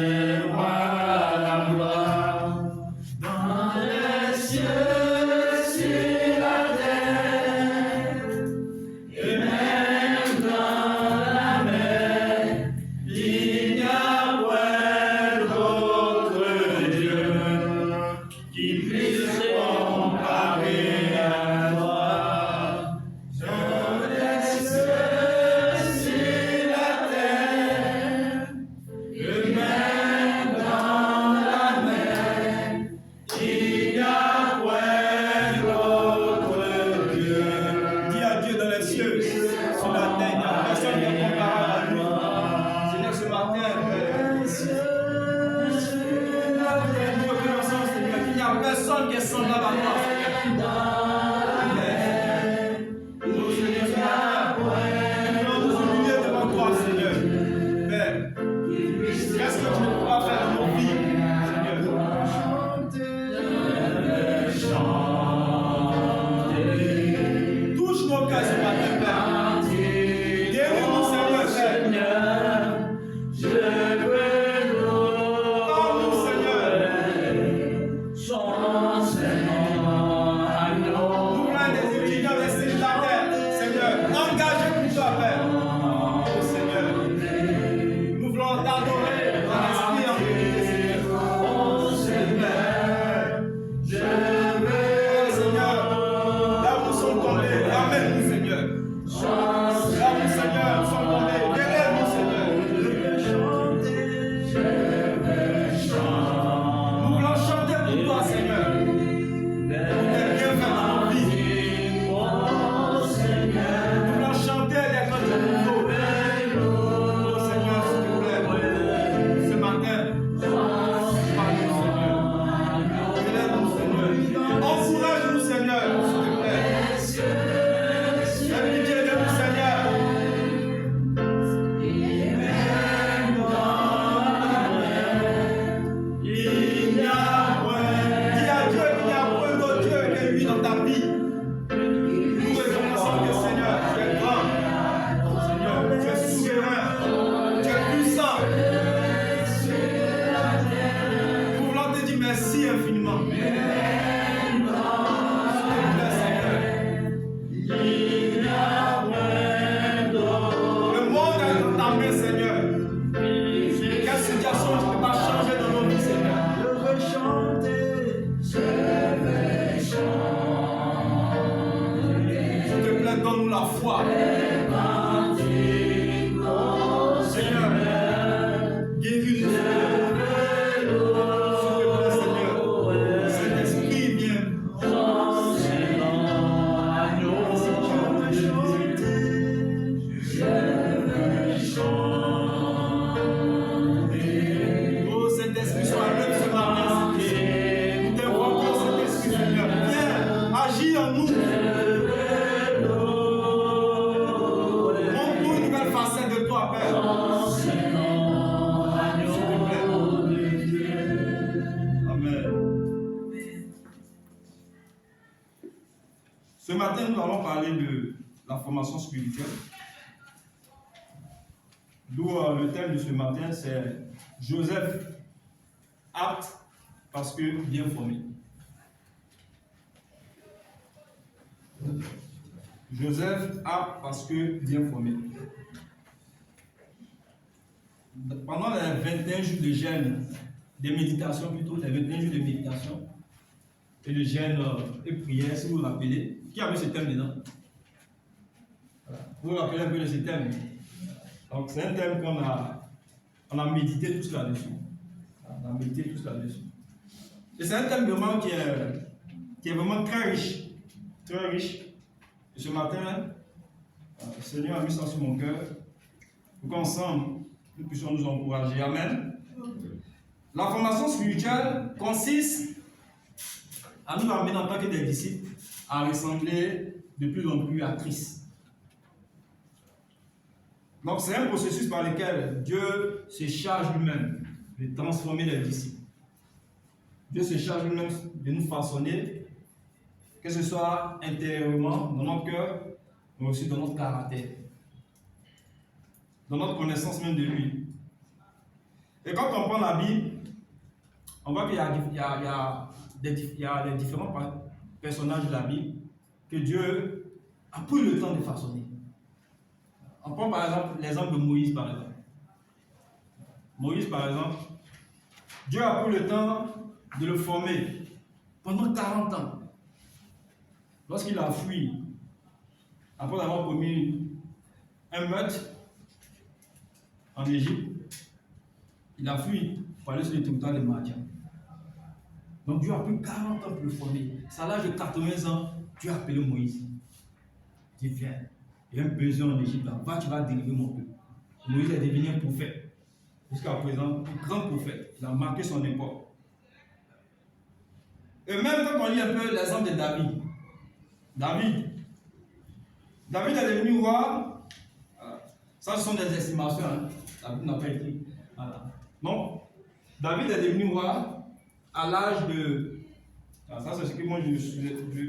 la foi. Seigneur, guéris-nous. Seigneur, Saint-Esprit, viens. Oh Saint-Esprit, sois l'œuvre ce matin. Nous t'invoquons, Saint-Esprit, Seigneur. Viens, agis en nous. Montre-nous une nouvelle facette de toi, Père. S'il te plaît. Amen. Ce matin, nous allons parler de la formation spirituelle. D'où le thème de ce matin, c'est Joseph apte parce que bien formé. Joseph apte parce que bien formé. Pendant les 21 jours de jeûne, de méditation plutôt, les 21 jours de méditation et de jeûne et prière, si vous vous rappelez, qui avait ce thème dedans? Vous vous rappelez un peu de ce thème? Donc c'est un thème qu'on a médité tous là-dessus. On a médité tous là-dessus. Et c'est un thème vraiment qui est vraiment très riche. Très riche. Et ce matin, le Seigneur a mis ça sur mon cœur pour qu'ensemble, nous puissions nous encourager. Amen. La formation spirituelle consiste à nous amener en tant que des disciples à ressembler de plus en plus à Christ. Donc c'est un processus par lequel Dieu se charge lui-même de transformer les disciples. Dieu se charge lui-même de nous façonner, que ce soit intérieurement, dans notre cœur, mais aussi dans notre caractère, dans notre connaissance même de lui. Et quand on prend la Bible, on voit qu'il y a des différents personnages de la Bible que Dieu a pris le temps de façonner. On prend par exemple l'exemple de Moïse, par exemple. Moïse, par exemple, Dieu a pris le temps de le former pendant 40 ans. Lorsqu'il a fui, après avoir commis un meurtre en Égypte, il a fui pour aller sur le territoire de Madian. Donc Dieu a pris 40 ans pour le former. C'est à l'âge de 80 ans, Dieu a appelé Moïse. Il dit, viens. Il y a un besoin en Égypte, là. Va, tu vas délivrer mon peuple. Moïse est devenu un prophète. Jusqu'à présent, un grand prophète. Il a marqué son époque. Et même quand on lit un peu l'exemple de David. David est devenu roi. Ça, ce sont des estimations. Hein. David n'a pas écrit. Voilà. Non. David est devenu roi à l'âge de. Ça, c'est ce que moi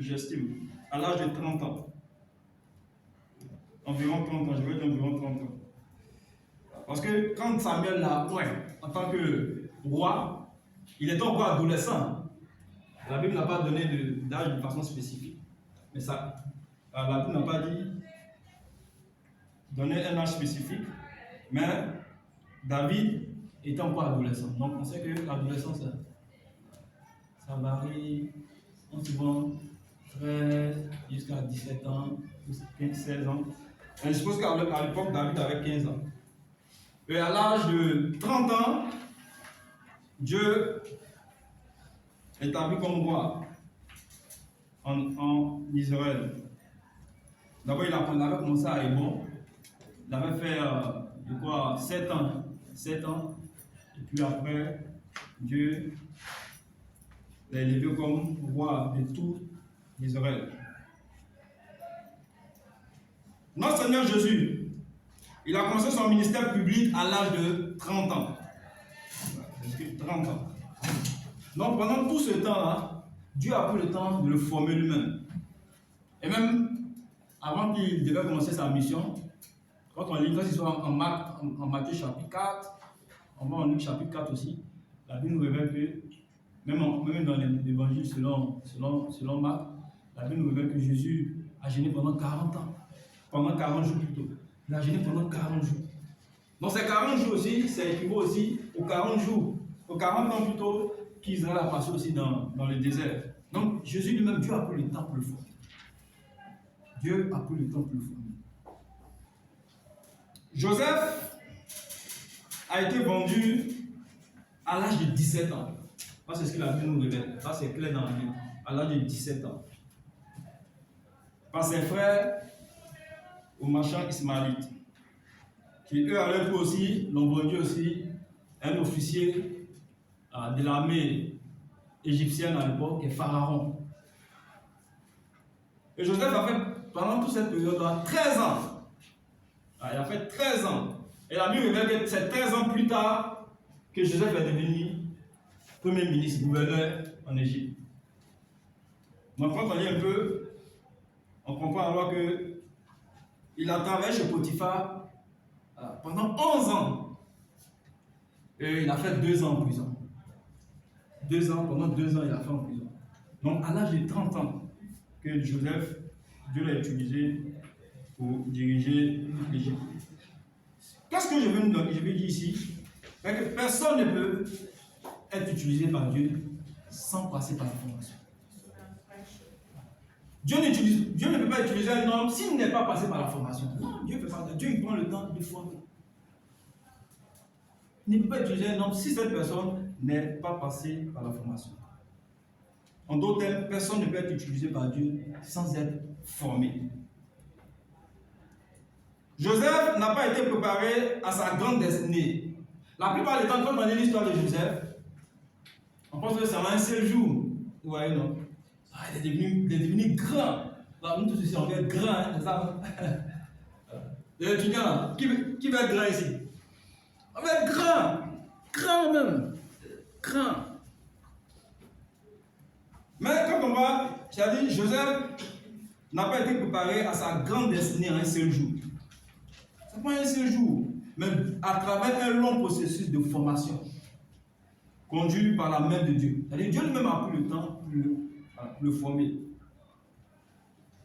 j'estime. À l'âge de 30 ans. Environ 30 ans, je vais dire environ 30 ans. Parce que quand Samuel l'a oint en tant que roi, il était encore adolescent. La Bible n'a pas donné d'âge de façon spécifique. Mais ça, la Bible n'a pas dit donner un âge spécifique. Mais David était encore adolescent. Donc on sait que l'adolescence, ça varie entre 13 jusqu'à 17 ans, 15, 16 ans. Et je suppose qu'à l'époque, David avait 15 ans. Et à l'âge de 30 ans, Dieu établi comme roi en Israël. D'abord, il avait commencé à Hébron. Il avait fait 7 ans. 7 ans. Et puis après, Dieu l'a élevé comme roi de tout Israël. Notre Seigneur Jésus, il a commencé son ministère public à l'âge de 30 ans. 30 ans. Donc pendant tout ce temps-là, Dieu a pris le temps de le former lui-même. Et même avant qu'il devait commencer sa mission, quand on lit, quand il soit en Matthieu chapitre 4, on va en Luc chapitre 4 aussi, la Bible nous révèle que, même dans l'évangile selon Marc, la Bible nous révèle que Jésus a jeûné pendant 40 ans. Pendant 40 jours plutôt. Il a jeûné pendant 40 jours. Donc ces 40 jours aussi, ça équivaut aussi aux 40 jours, aux 40 ans plutôt, qu'Israël a passé aussi dans le désert. Donc Jésus lui-même, Dieu a pris le temps pour le faire. Dieu a pris le temps pour le former. Joseph a été vendu à l'âge de 17 ans. Ça, c'est ce que la Bible nous révèle. Ça, c'est clair dans la Bible. À l'âge de 17 ans. Par ses frères aux marchands ismaélites. Qui, eux, à leur tour aussi, l'ont vendu aussi un officier de l'armée égyptienne à l'époque, qui est Pharaon. Et Joseph a fait, pendant toute cette période-là, 13 ans. Il a fait 13 ans. Et la Bible révèle que c'est 13 ans plus tard que Joseph est devenu premier ministre, gouverneur en Égypte. Donc quand on lit un peu, on comprend alors qu'il a travaillé chez Potiphar pendant 11 ans. Et il a fait 2 ans en prison. 2 ans, pendant 2 ans, il a fait en prison. Donc à l'âge de 30 ans, que Joseph, Dieu l'a utilisé pour diriger l'Égypte. Qu'est-ce que je veux dire ici? C'est que personne ne peut être utilisé par Dieu sans passer par la formation. Dieu ne peut pas utiliser un homme s'il n'est pas passé par la formation. Non, Dieu peut pas. Dieu il prend le temps de former. Il ne peut pas utiliser un homme si cette personne n'est pas passée par la formation. En d'autres termes, personne ne peut être utilisé par Dieu sans être formé. Joseph n'a pas été préparé à sa grande destinée. La plupart du temps, quand on lit l'histoire de Joseph, on pense que c'est en un seul jour. Vous voyez, non? Il est devenu grand. Là, nous tous ici, on veut être grand, hein, c'est ça? Les étudiants, là, qui veut être grand ici? On veut être grand. Grand même. Grand. Mais quand on va, c'est-à-dire Joseph n'a pas été préparé à sa grande destinée en un seul jour. Ce n'est pas un seul jour, mais à travers un long processus de formation conduit par la main de Dieu. C'est-à-dire Dieu lui-même a pris le temps pour le former.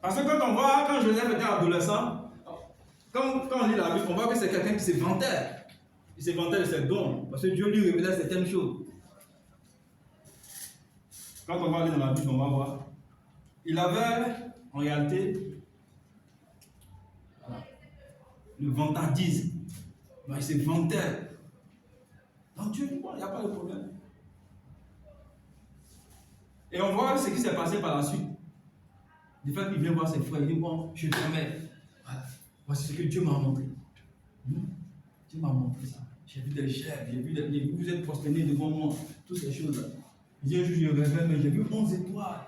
Parce que quand on voit, quand Joseph était adolescent, quand on lit la Bible, on voit que c'est quelqu'un qui se vantait. Il se vantait de ses dons, parce que Dieu lui révélait certaines choses. Quand on va aller dans la Bible, on va voir. Il avait, en réalité, le vantardisme. Il se vantait. Donc Dieu dit, bon, il n'y a pas de problème. Et on voit ce qui s'est passé par la suite. Du fait qu'il vient voir ses frères, il dit, bon, je te promets. Voilà. Voici ce que Dieu m'a montré. Dieu m'a montré ça. J'ai vu des chèvres, j'ai vu vous êtes prosternés devant moi, toutes ces choses-là. Il dit un jour, je réveille, mais j'ai vu 11 étoiles,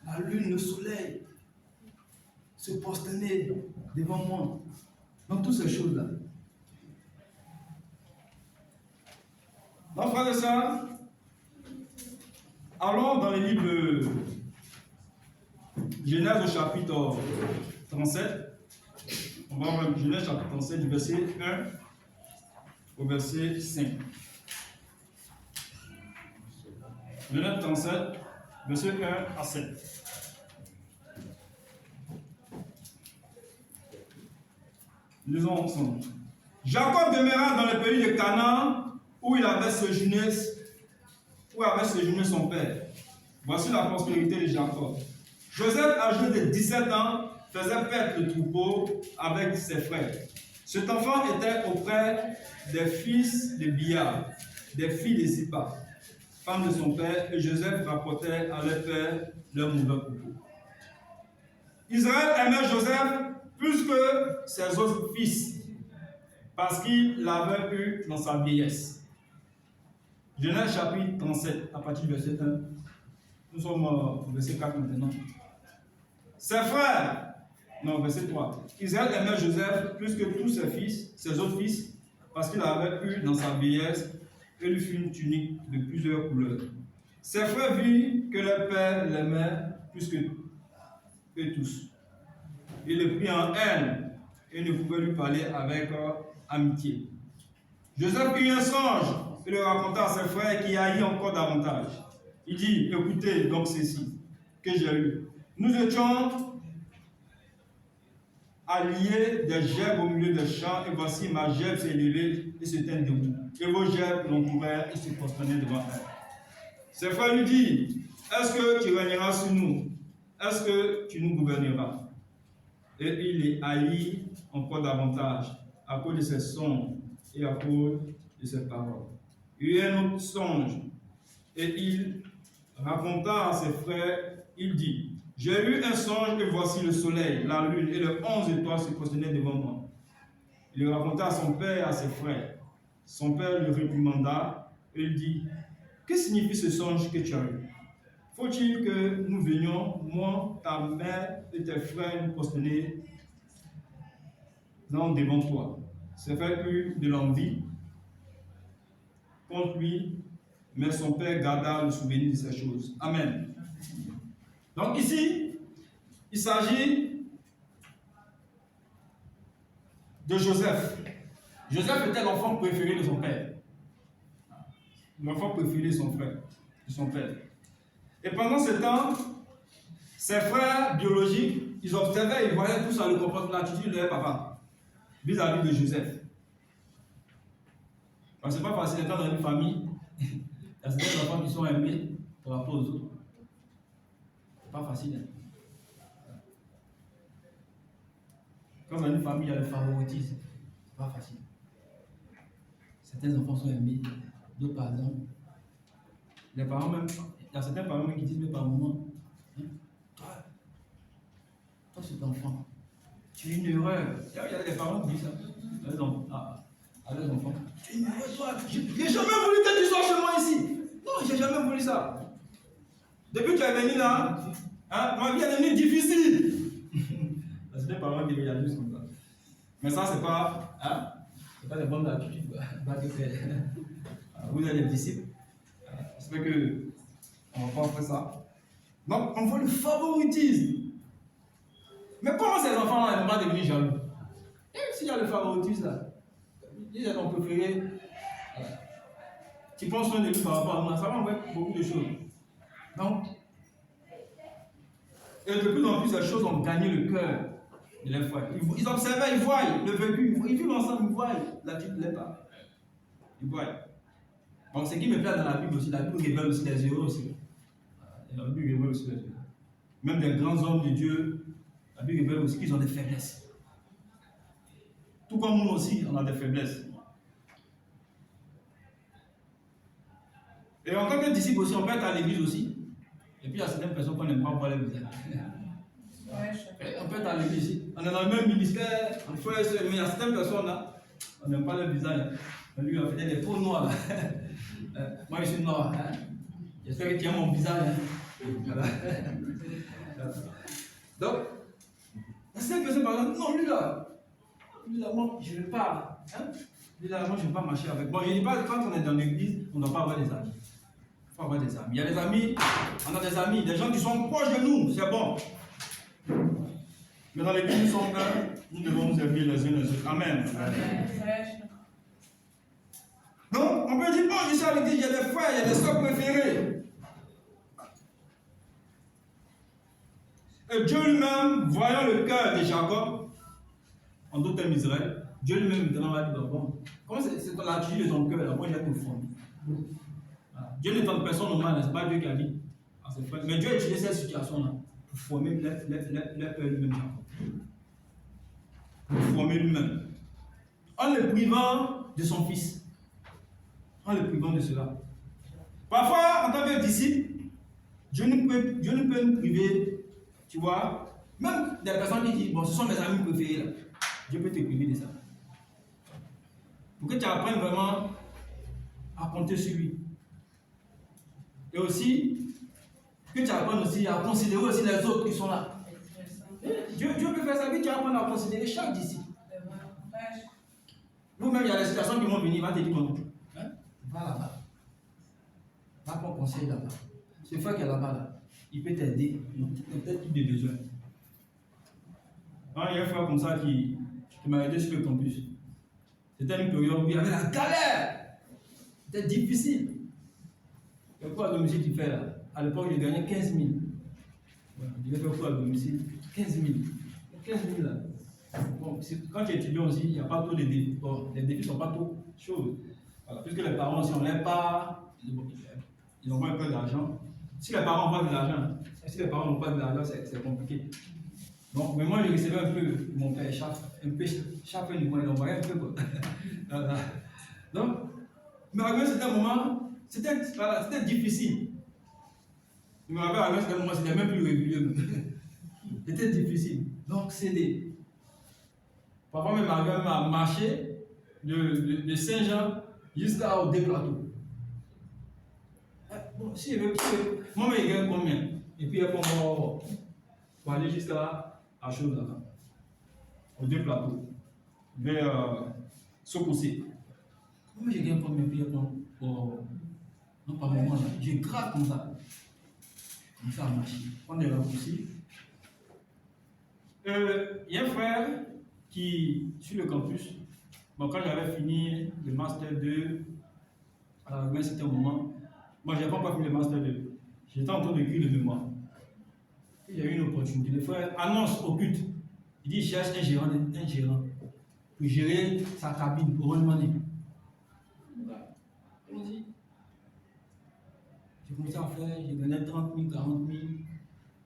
la lune, le soleil, se prosterner devant moi. Donc, toutes ces choses-là. Donc, frère et sœurs, allons dans les livres de Genèse au chapitre 37. On va voir Genèse chapitre 37 du verset 1 au verset 5. Genèse 37, verset 1 à 7. Lisons ensemble. Jacob demeura dans le pays de Canaan où avait séjourné son père. Voici la prospérité de Jacob. Joseph, âgé de 17 ans, faisait paître le troupeau avec ses frères. Cet enfant était auprès des fils de Bia, des filles de Zipa, femme de son père, et Joseph rapportait à leur père leur mauvais propos. Israël aimait Joseph plus que ses autres fils, parce qu'il l'avait eu dans sa vieillesse. Genèse chapitre 37, à partir du verset 1. Nous sommes au verset 4 maintenant. Ses frères, non, verset 3. Israël aimait Joseph plus que tous ses fils, ses autres fils, parce qu'il avait eu dans sa vieillesse et lui fit une tunique de plusieurs couleurs. Ses frères virent que leur père l'aimait plus que eux tous. Il le prit en haine et ne pouvait lui parler avec amitié. Joseph eut un songe et le raconta à ses frères qui haït encore davantage. Il dit, écoutez donc ceci que j'ai eu. Nous étions alliés des gerbes au milieu des champs, et voici ma gerbe s'est élevée et se tint debout. Et vos gerbes l'entourèrent et se prosternaient devant elle. Ses frères lui disent, est-ce que tu régneras sur nous? Est-ce que tu nous gouverneras? Et il les haït encore davantage à cause de ses songes et à cause de ses paroles. Il y a un autre songe et il raconta à ses frères, il dit, j'ai eu un songe et voici le soleil, la lune et les 11 étoiles se prosternaient devant moi. Il le raconta à son père et à ses frères. Son père le réprimanda et il dit, que signifie ce songe que tu as eu? Faut-il que nous venions, moi, ta mère et tes frères, nous prosterner devant toi? C'est fait eu de l'envie contre lui, mais son père garda le souvenir de ces choses. Amen. Donc ici, il s'agit de Joseph. Joseph était l'enfant préféré de son père. L'enfant préféré de son frère, de son père. Et pendant ce temps, ses frères biologiques, ils observaient, ils voyaient tout ça, le comportement, l'attitude de leur papa vis-à-vis de Joseph. Parce que ce n'est pas facile d'être dans une famille, il y a certains enfants qui sont aimés par rapport aux autres. Ce n'est pas facile. Hein? Quand dans une famille, il y a le favoritisme, ce n'est pas facile. Certains enfants sont aimés, d'autres par exemple. Les parents même, il y a certains parents même qui disent, mais par moment, hein, toi cet enfant, tu es une erreur. Il y a des parents qui disent ça à leurs enfants. Tu es une erreur, toi. J'ai jamais voulu que tu sois chez moi ici. Non, j'ai jamais voulu ça. Depuis que tu es venu là, hein, ma vie est devenue difficile. C'est des parents qui réagissent comme ça. Mais ça, c'est pas, hein, c'est pas des bonnes attitudes. Vous êtes des disciples. C'est vrai que on va pas faire ça. Donc, on voit le favoritisme. Mais comment ces enfants-là ne vont pas devenir jaloux? Même s'il y a le favoritisme là, ils sont préférés. Tu penses soin de lui par rapport à moi, ça va envoyer beaucoup de choses. Donc, et de plus en plus, ces choses ont gagné le cœur de leurs frères. Ils observaient, ils voient le vécu, ils vivent ensemble, ils voient l'attitude de leurs parents. Ils voient. Donc, ce qui me plaît dans la Bible aussi, la Bible révèle aussi les erreurs aussi. La Bible révèle aussi les erreurs. Même des grands hommes de Dieu, la Bible révèle aussi qu'ils ont des faiblesses. Tout comme nous aussi, on a des faiblesses. Et en tant que disciple aussi, on peut être à l'église aussi. Et puis il y a certaines personnes qu'on n'aime pas voir les visage. On peut être à l'église. On est dans le même ministère, on fait, mais il y a certaines personnes là, on n'aime pas leur visage. Lui, on fait des peaux noires. Moi, je suis noir. Hein? J'espère que tu aimes mon visage. Hein? Voilà. Donc, il y a certaines personnes par exemple, non, lui là, moi, je ne veux pas. Hein? Lui là, moi, je ne veux pas marcher avec. Bon, je ne dis pas quand on est dans l'église, on ne doit pas avoir des amis. Il faut avoir des amis. Il y a des amis, on a des amis, des gens qui sont proches de nous, c'est bon. Mais dans l'église, nous sommes un, nous devons nous aimer les uns les autres. Amen. Donc, on peut dire, bon, je suis à l'église, il y a des frères, il y a des soeurs préférées. Et Dieu lui-même, voyant le cœur de Jacob, en d'autres termes Israël, Dieu lui-même maintenant va dire, bon, comment c'est l'attitude de ton cœur, là, moi j'ai tout formé. Dieu ne tente personne au mal, c'est pas Dieu qui a dit. Mais Dieu a utilisé cette situation-là pour former leur père lui-même, Jacob. Pour former lui-même. En le privant de son fils. En le privant de cela. Parfois, en tant que disciple, Dieu ne peut nous priver, tu vois, même des personnes qui disent, bon, ce sont mes amis préférés là. Dieu peut te priver de ça. Pour que tu apprennes vraiment à compter sur lui. Et aussi, que tu apprennes aussi à considérer aussi les autres qui sont là. Dieu peut faire ça, que tu apprennes à considérer chaque disciple. Vous-même, il y a des situations qui vont venir, il va te dire, hein? Va là-bas. Va prendre conseil là-bas. Ce frère qui est là-bas, là, il peut t'aider. Peut-être qu'il a besoin. Il y a un frère comme ça qui m'a aidé sur le campus. C'était une période où il y avait la galère. C'était difficile. Le cours à domicile qu'il fait là, à l'époque, j'ai gagné 15 000. Voilà, je vais faire le cours à domicile, 15 000. 15 000 là. Bon, quand tu es étudiant aussi, il n'y a pas trop de défis. Bon, les défis ne sont pas trop chauds. Voilà, puisque les parents aussi, on ne l'aime pas, ils n'ont pas un peu d'argent. Si les parents n'ont pas de l'argent, si les parents n'ont pas de l'argent, c'est compliqué. Donc, mais moi, je recevais un peu de mon père, chaque fin du mois, il envoyait un peu. Quoi. Voilà. Donc, mais c'était un moment, c'était difficile. Je me rappelle, c'était un moment, c'était même plus régulier. C'était difficile. Donc, céder. Parfois, même à marcher de Saint-Jean jusqu'au Déplateau. Bon, moi, je gagne combien? Et puis, pour aller jusqu'à la chose là, au Déplateau, vers Sokosé. Moi, je gagne combien? Puis, non, pas moment là. Je gratte comme ça. Comme ça, à marcher. On est là aussi. Il y a un frère qui, sur le campus, bon, quand j'avais fini le Master 2, à un certain moment, moi, je n'avais pas encore fini le Master 2. J'étais en train de cuire le mémoire. Il y a eu une opportunité. Le frère annonce au culte. Il dit, il cherche un gérant pour gérer sa cabine pour une année. Allons-y. J'ai commencé à faire, j'ai gagné 30 000, 40 000.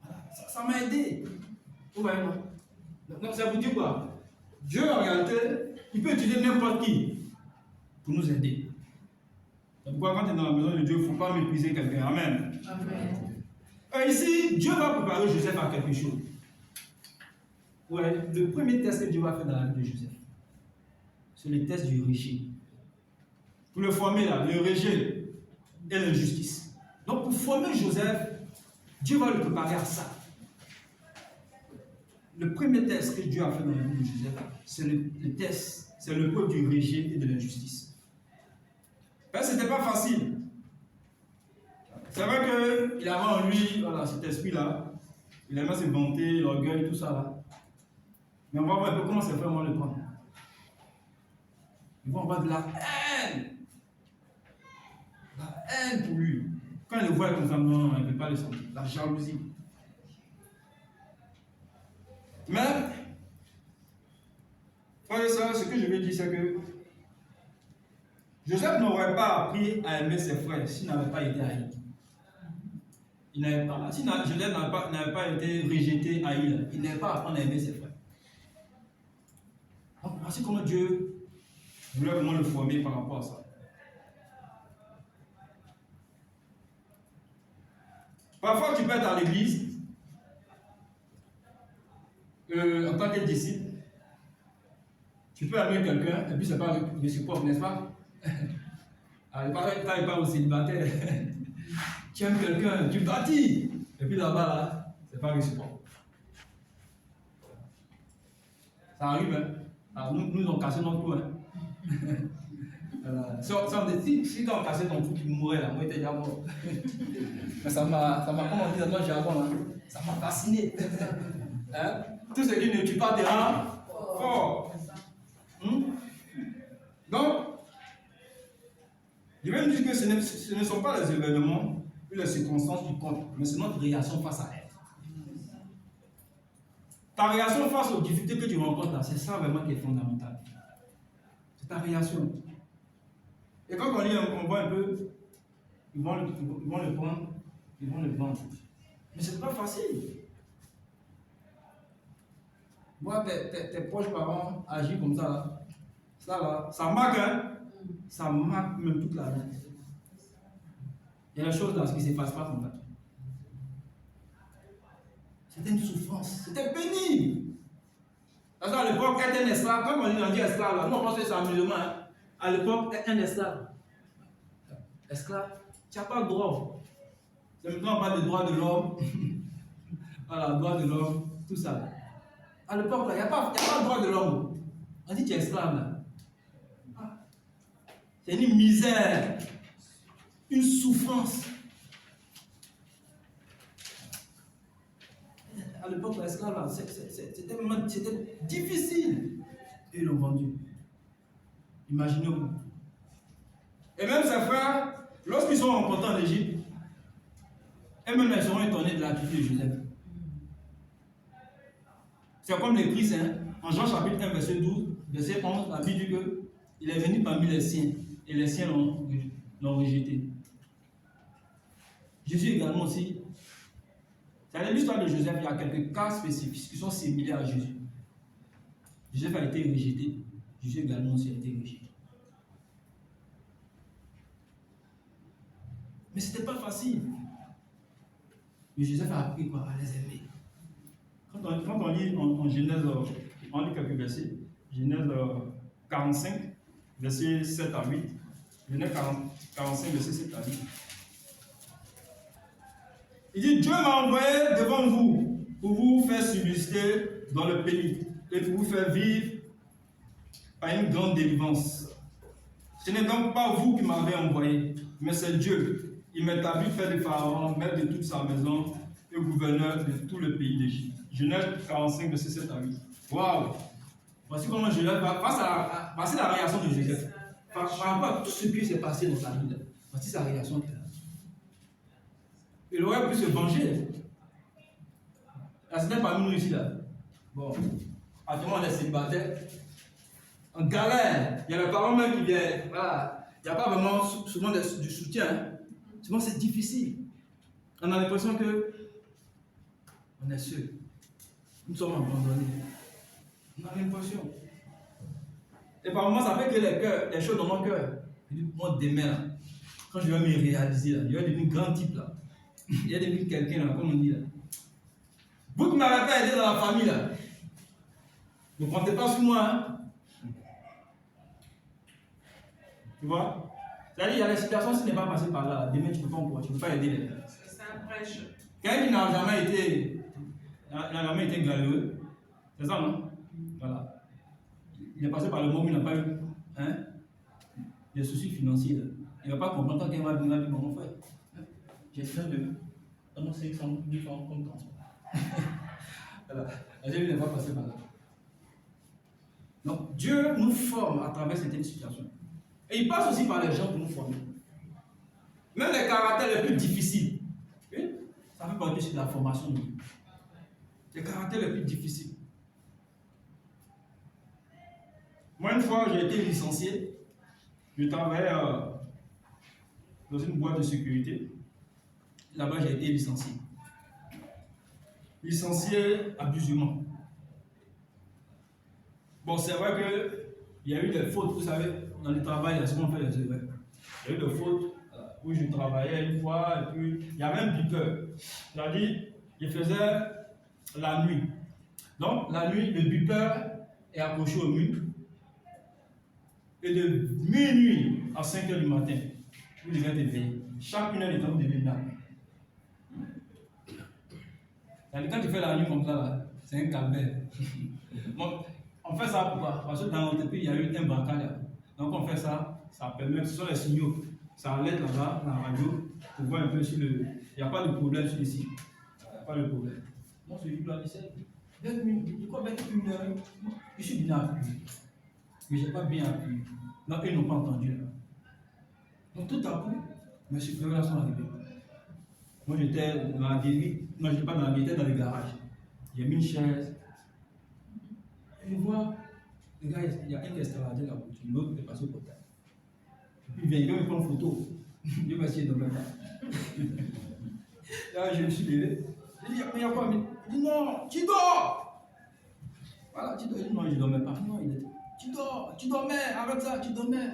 Voilà. Ça m'a aidé. Ouais, non. Donc, ça vous dit quoi? Dieu, en réalité, il peut utiliser n'importe qui pour nous aider. C'est pourquoi, quand tu es dans la maison de Dieu, il ne faut pas mépriser quelqu'un. Amen. Amen. Ici, Dieu va préparer Joseph à quelque chose. Ouais, le premier test que Dieu va faire dans la vie de Joseph, c'est le test du rejet. Pour le former, là, le rejet et l'injustice. Donc, pour former Joseph, Dieu va le préparer à ça. Le premier test que Dieu a fait dans la vie de Joseph, c'est le test, c'est le preuve du rejet et de l'injustice. Ce n'était pas facile. C'est vrai qu'il avait en lui, voilà, cet esprit-là. Il aimait se vanter, l'orgueil, tout ça là. Mais on va voir un peu comment c'est fait, on va le prendre. Ils vont avoir de la haine. La haine pour lui. Quand il le voit comme ça, non, il ne peut pas le sentir. La jalousie. Mais, frère et sœurs, ce que je veux dire, c'est que Joseph n'aurait pas appris à aimer ses frères s'il n'avait pas été haï. Si Joseph n'avait pas été rejeté, haï, il n'avait pas appris à aimer ses frères. Donc, voici comment Dieu voulait vraiment le former par rapport à ça. Parfois, tu peux être à l'église en tant que disciple. Tu peux aimer quelqu'un et puis c'est pas le support, n'est-ce pas? Quand il parle au célibataire, tu aimes quelqu'un, tu bâtis. Et puis là-bas, là, c'est pas le support. Ça arrive, hein? Alors, nous avons cassé notre cou, hein? Si tu as cassé ton cou, tu mourrais là, moi j'étais déjà mort. Mais ça m'a, comme on dit dans notre jargon, hein, ça m'a fasciné. Hein? Tout ce qui ne tue pas te rend fort. Donc, je vais me dire que ce ne sont pas les événements ou les circonstances qui comptent, mais c'est notre réaction face à elles. Ta réaction face aux difficultés que tu rencontres là, c'est ça vraiment qui est fondamental. C'est ta réaction. Et quand on lit, on voit un peu, ils vont le prendre, ils vont le vendre. Mais c'est pas facile. Moi, tes proches parents agissent comme ça là. Ça là, ça marque, hein? Ça marque même toute la vie. Il y a des choses là qui ne s'effacent pas comme ça. C'était une souffrance, c'était pénible. Parce qu'à l'époque, être un esclave, comme on dit esclave, là, nous on pense que c'est amusement. Hein? À l'époque, être un esclave. Esclave, tu n'as pas le droit. C'est maintenant on parle de droit de l'homme. Voilà, droit de l'homme, tout ça. À l'époque, il n'y a pas le droit de l'homme. On dit que tu es esclave là. C'est une misère, une souffrance. À l'époque, l'esclave, c'était difficile. Et ils l'ont vendu. Imaginez-vous. Et même ses frères, lorsqu'ils sont rencontrés en Égypte, eux-mêmes ils seront étonnés de l'attitude de Joseph. C'est comme l'Écrit, hein, en Jean chapitre 1, verset 12, verset 11, la Bible dit qu'il est venu parmi les siens, et les siens l'ont rejeté. Jésus également aussi. Dans l'histoire de Joseph, il y a quelques cas spécifiques qui sont similaires à Jésus. Joseph a été rejeté. Jésus également aussi a été rejeté. Mais ce n'était pas facile. Mais Joseph a appris quoi? À les aimer. Quand on lit en Genèse, on lit quelques versets. Genèse 45, versets 7 à 8. Genèse 45, versets 7 à 8. Il dit, Dieu m'a envoyé devant vous pour vous faire subsister dans le pays et pour vous faire vivre par une grande délivrance. Ce n'est donc pas vous qui m'avez envoyé, mais c'est Dieu. Il m'établit faire de Pharaon, maître de toute sa maison et gouverneur de tout le pays d'Égypte. Genèse 45, verset 7 à 8. Waouh! Voici comment Joseph, voici la réaction de Joseph. Par rapport à tout ce qui s'est passé dans sa vie, voici sa réaction qu'il a. Il aurait pu se venger. Là, c'était parmi nous ici, là. Bon, actuellement, on est célibataire. En galère. Il y a les parents même qui viennent. Voilà. Il n'y a pas vraiment souvent du soutien. Hein. Souvent, c'est difficile. On a l'impression que on est seul. Nous sommes abandonnés. On a l'impression. Et par moments, ça fait que les choses dans mon cœur. Je dis, moi, demain, là, quand je vais me réaliser, là, je vais devenir grand type, là. Il y a devenu quelqu'un, là, comme on dit, là. Vous qui ne m'avez pas aidé dans la famille, là, ne comptez pas sur moi, hein. Tu vois? C'est-à-dire, il y a des situations, si tu n'es pas passé par là, demain, tu ne peux pas pouvoir, tu ne peux pas aider les gens. C'est un prêche. Quelqu'un qui n'a jamais été galéreux, c'est ça, non? Voilà. Il est passé par le moment où il n'a pas eu des soucis financiers. Là. Il ne va pas comprendre quand il va dire, mon frère, j'ai besoin de 500 000 francs comme transport. Voilà. Il n'est pas passé par là. Donc, Dieu nous forme à travers certaines situations. Et il passe aussi par les gens pour nous former. Même les caractères les plus difficiles. Oui? Ça fait partie aussi de la formation. Les caractères les plus difficiles. Moi, une fois, j'ai été licencié. Je travaillais dans une boîte de sécurité. Là-bas, j'ai été licencié. Licencié abusivement. Bon, c'est vrai qu'il y a eu des fautes, vous savez, dans le travail, il y a souvent fait des erreurs. Il y a eu des fautes où je travaillais une fois, et puis il y avait un beeper. C'est-à-dire, il faisait la nuit. Donc, la nuit, le beeper est accroché au mur. Et de minuit à 5 h du matin, vous devez être éveillé. Chaque une heure de temps, vous devez être là. Quand tu fais la nuit comme ça, là, c'est un calvaire. Bon, on fait ça pourquoi? Parce que dans notre pays, il y a eu un braquage. Donc on fait ça, ça permet, ce sont les signaux. Ça alerte là-bas, dans la radio, pour voir un peu si il n'y a pas de problème sur les sites. Il n'y a pas de problème. Moi, je suis là, je 20 minutes, quoi, 21 heures, je suis bien appuyé. Mais je n'ai pas bien appuyé. Donc, ils n'ont pas entendu. Là. Donc, tout à coup, mes supérieurs sont arrivés. Moi, j'étais dans la guérite. Non, je n'étais pas dans la guérite, j'étais dans le garage. J'ai mis une chaise. Et je vois, les gars, il y a un qui est escaladé la voiture, l'autre est passé au portail. Puis il vient, il veut me prendre une photo. Je vais essayer de me faire. Là, je me suis levé. Je dis, il y a quoi? Il dit, non, tu dors! Voilà, tu dors. Il dit, non, je ne dormais pas. Non, il était. Tu dormais, arrête ça, tu dormais.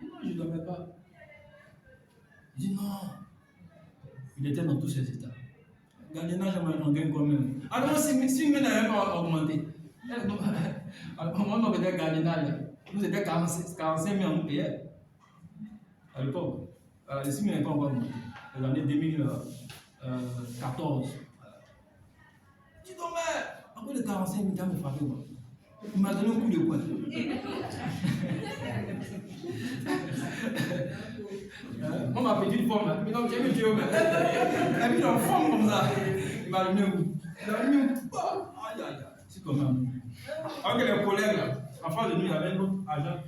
Non, je ne dormais pas. Il dit non. Il était dans tous ses états. Gardiennage, j'en gagne quand même. Alors, si il n'avait pas augmenté, alors, moi, on avait gardiennage. Nous étions 45 000 on payait. À l'époque. Les 6 000 n'avaient pas encore augmenté. L'année 2014. Tu dormais. Après les 45 000, il m'a frappé. Il m'a donné un coup de poing. Moi, ma petite forme, là, mais non, j'ai vu Dieu. Elle a mis en forme comme ça. Il m'a donné un coup. Il m'a donné un coup. Aïe, aïe, aïe. C'est comme ça. Avec les collègues, là, en face de nous, il y avait un autre agent.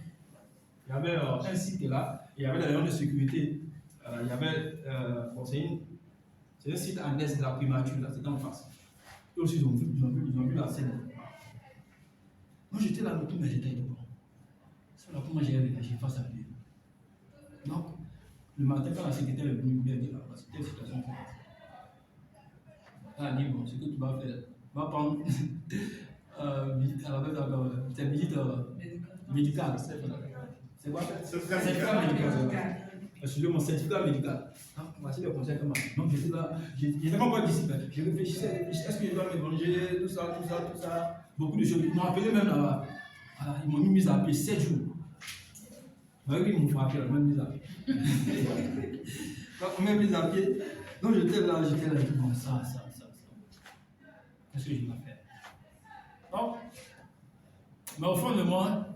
Il y avait un site là, et il y avait des agents de sécurité. Il y avait. Bon, c'est un site en est de la primature, là, c'est en face. Eux aussi, ils ont vu la scène. Moi, j'étais là, mais j'étais devant. C'est là comment j'ai réagi face à lui. Donc, le matin, quand la secrétaire est venue me dire, c'était une situation forte. Elle a dit, bon, ce que tu vas faire, va prendre c'est visite médicale. C'est quoi? Certificat médical. Excusez mon certificat médical. Voici le conseil que moi. Donc j'étais là, j'étais pas encore disciple. Je réfléchissais, est-ce que je dois me venger, tout ça. Beaucoup de choses. Ils m'ont appelé même là-bas. Voilà, ils m'ont mis à pied 7 jours. Vous voyez qu'ils m'ont frappé, ils m'ont mis à pied. Quand on m'a mis à pied, donc j'étais là, bon, ça. Qu'est-ce que je vais faire? Non. Mais au fond de moi,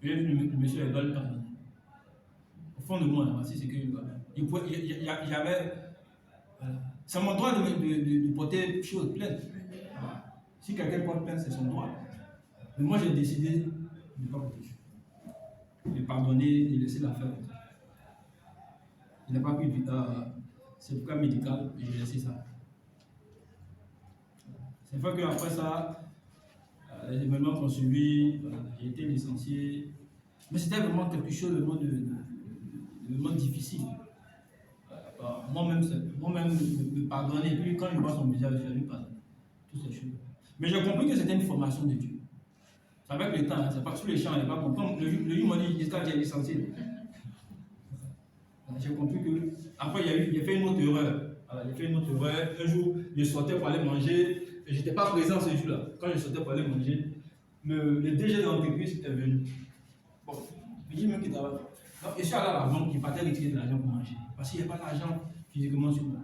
j'ai vu le monsieur doit le pardonner. Au fond de moi, voici ce que j'avais. C'est mon droit de porter chose plainte. Si quelqu'un porte plainte, c'est son droit. Mais moi, j'ai décidé de ne pas porter. De pardonner, de laisser l'affaire. Il n'a pas pris de certificat médical et j'ai laissé ça. C'est vrai qu'après ça, les événements ont suivi, j'ai été licencié. Mais c'était vraiment quelque chose de difficile. Moi-même, me pardonner. Et puis quand je vois son visage, je lui pardonne. Toutes ces choses. Mais j'ai compris que c'était une formation de Dieu. C'est avec le temps, c'est pas sur les champs, il n'est pas bon. Comme le juge m'a dit, jusqu'à j'ai licencié. J'ai compris que. Après, j'ai fait une autre erreur. Un jour, je sortais pour aller manger. Et je n'étais pas présent ce jour-là. Quand je sortais pour aller manger, le DG de l'entreprise est venu. Bon, je dis même qu'il travaille. Donc, je suis allé à la banque, il partait retirer de l'argent pour manger. Parce qu'il n'y a pas d'argent physiquement sur moi.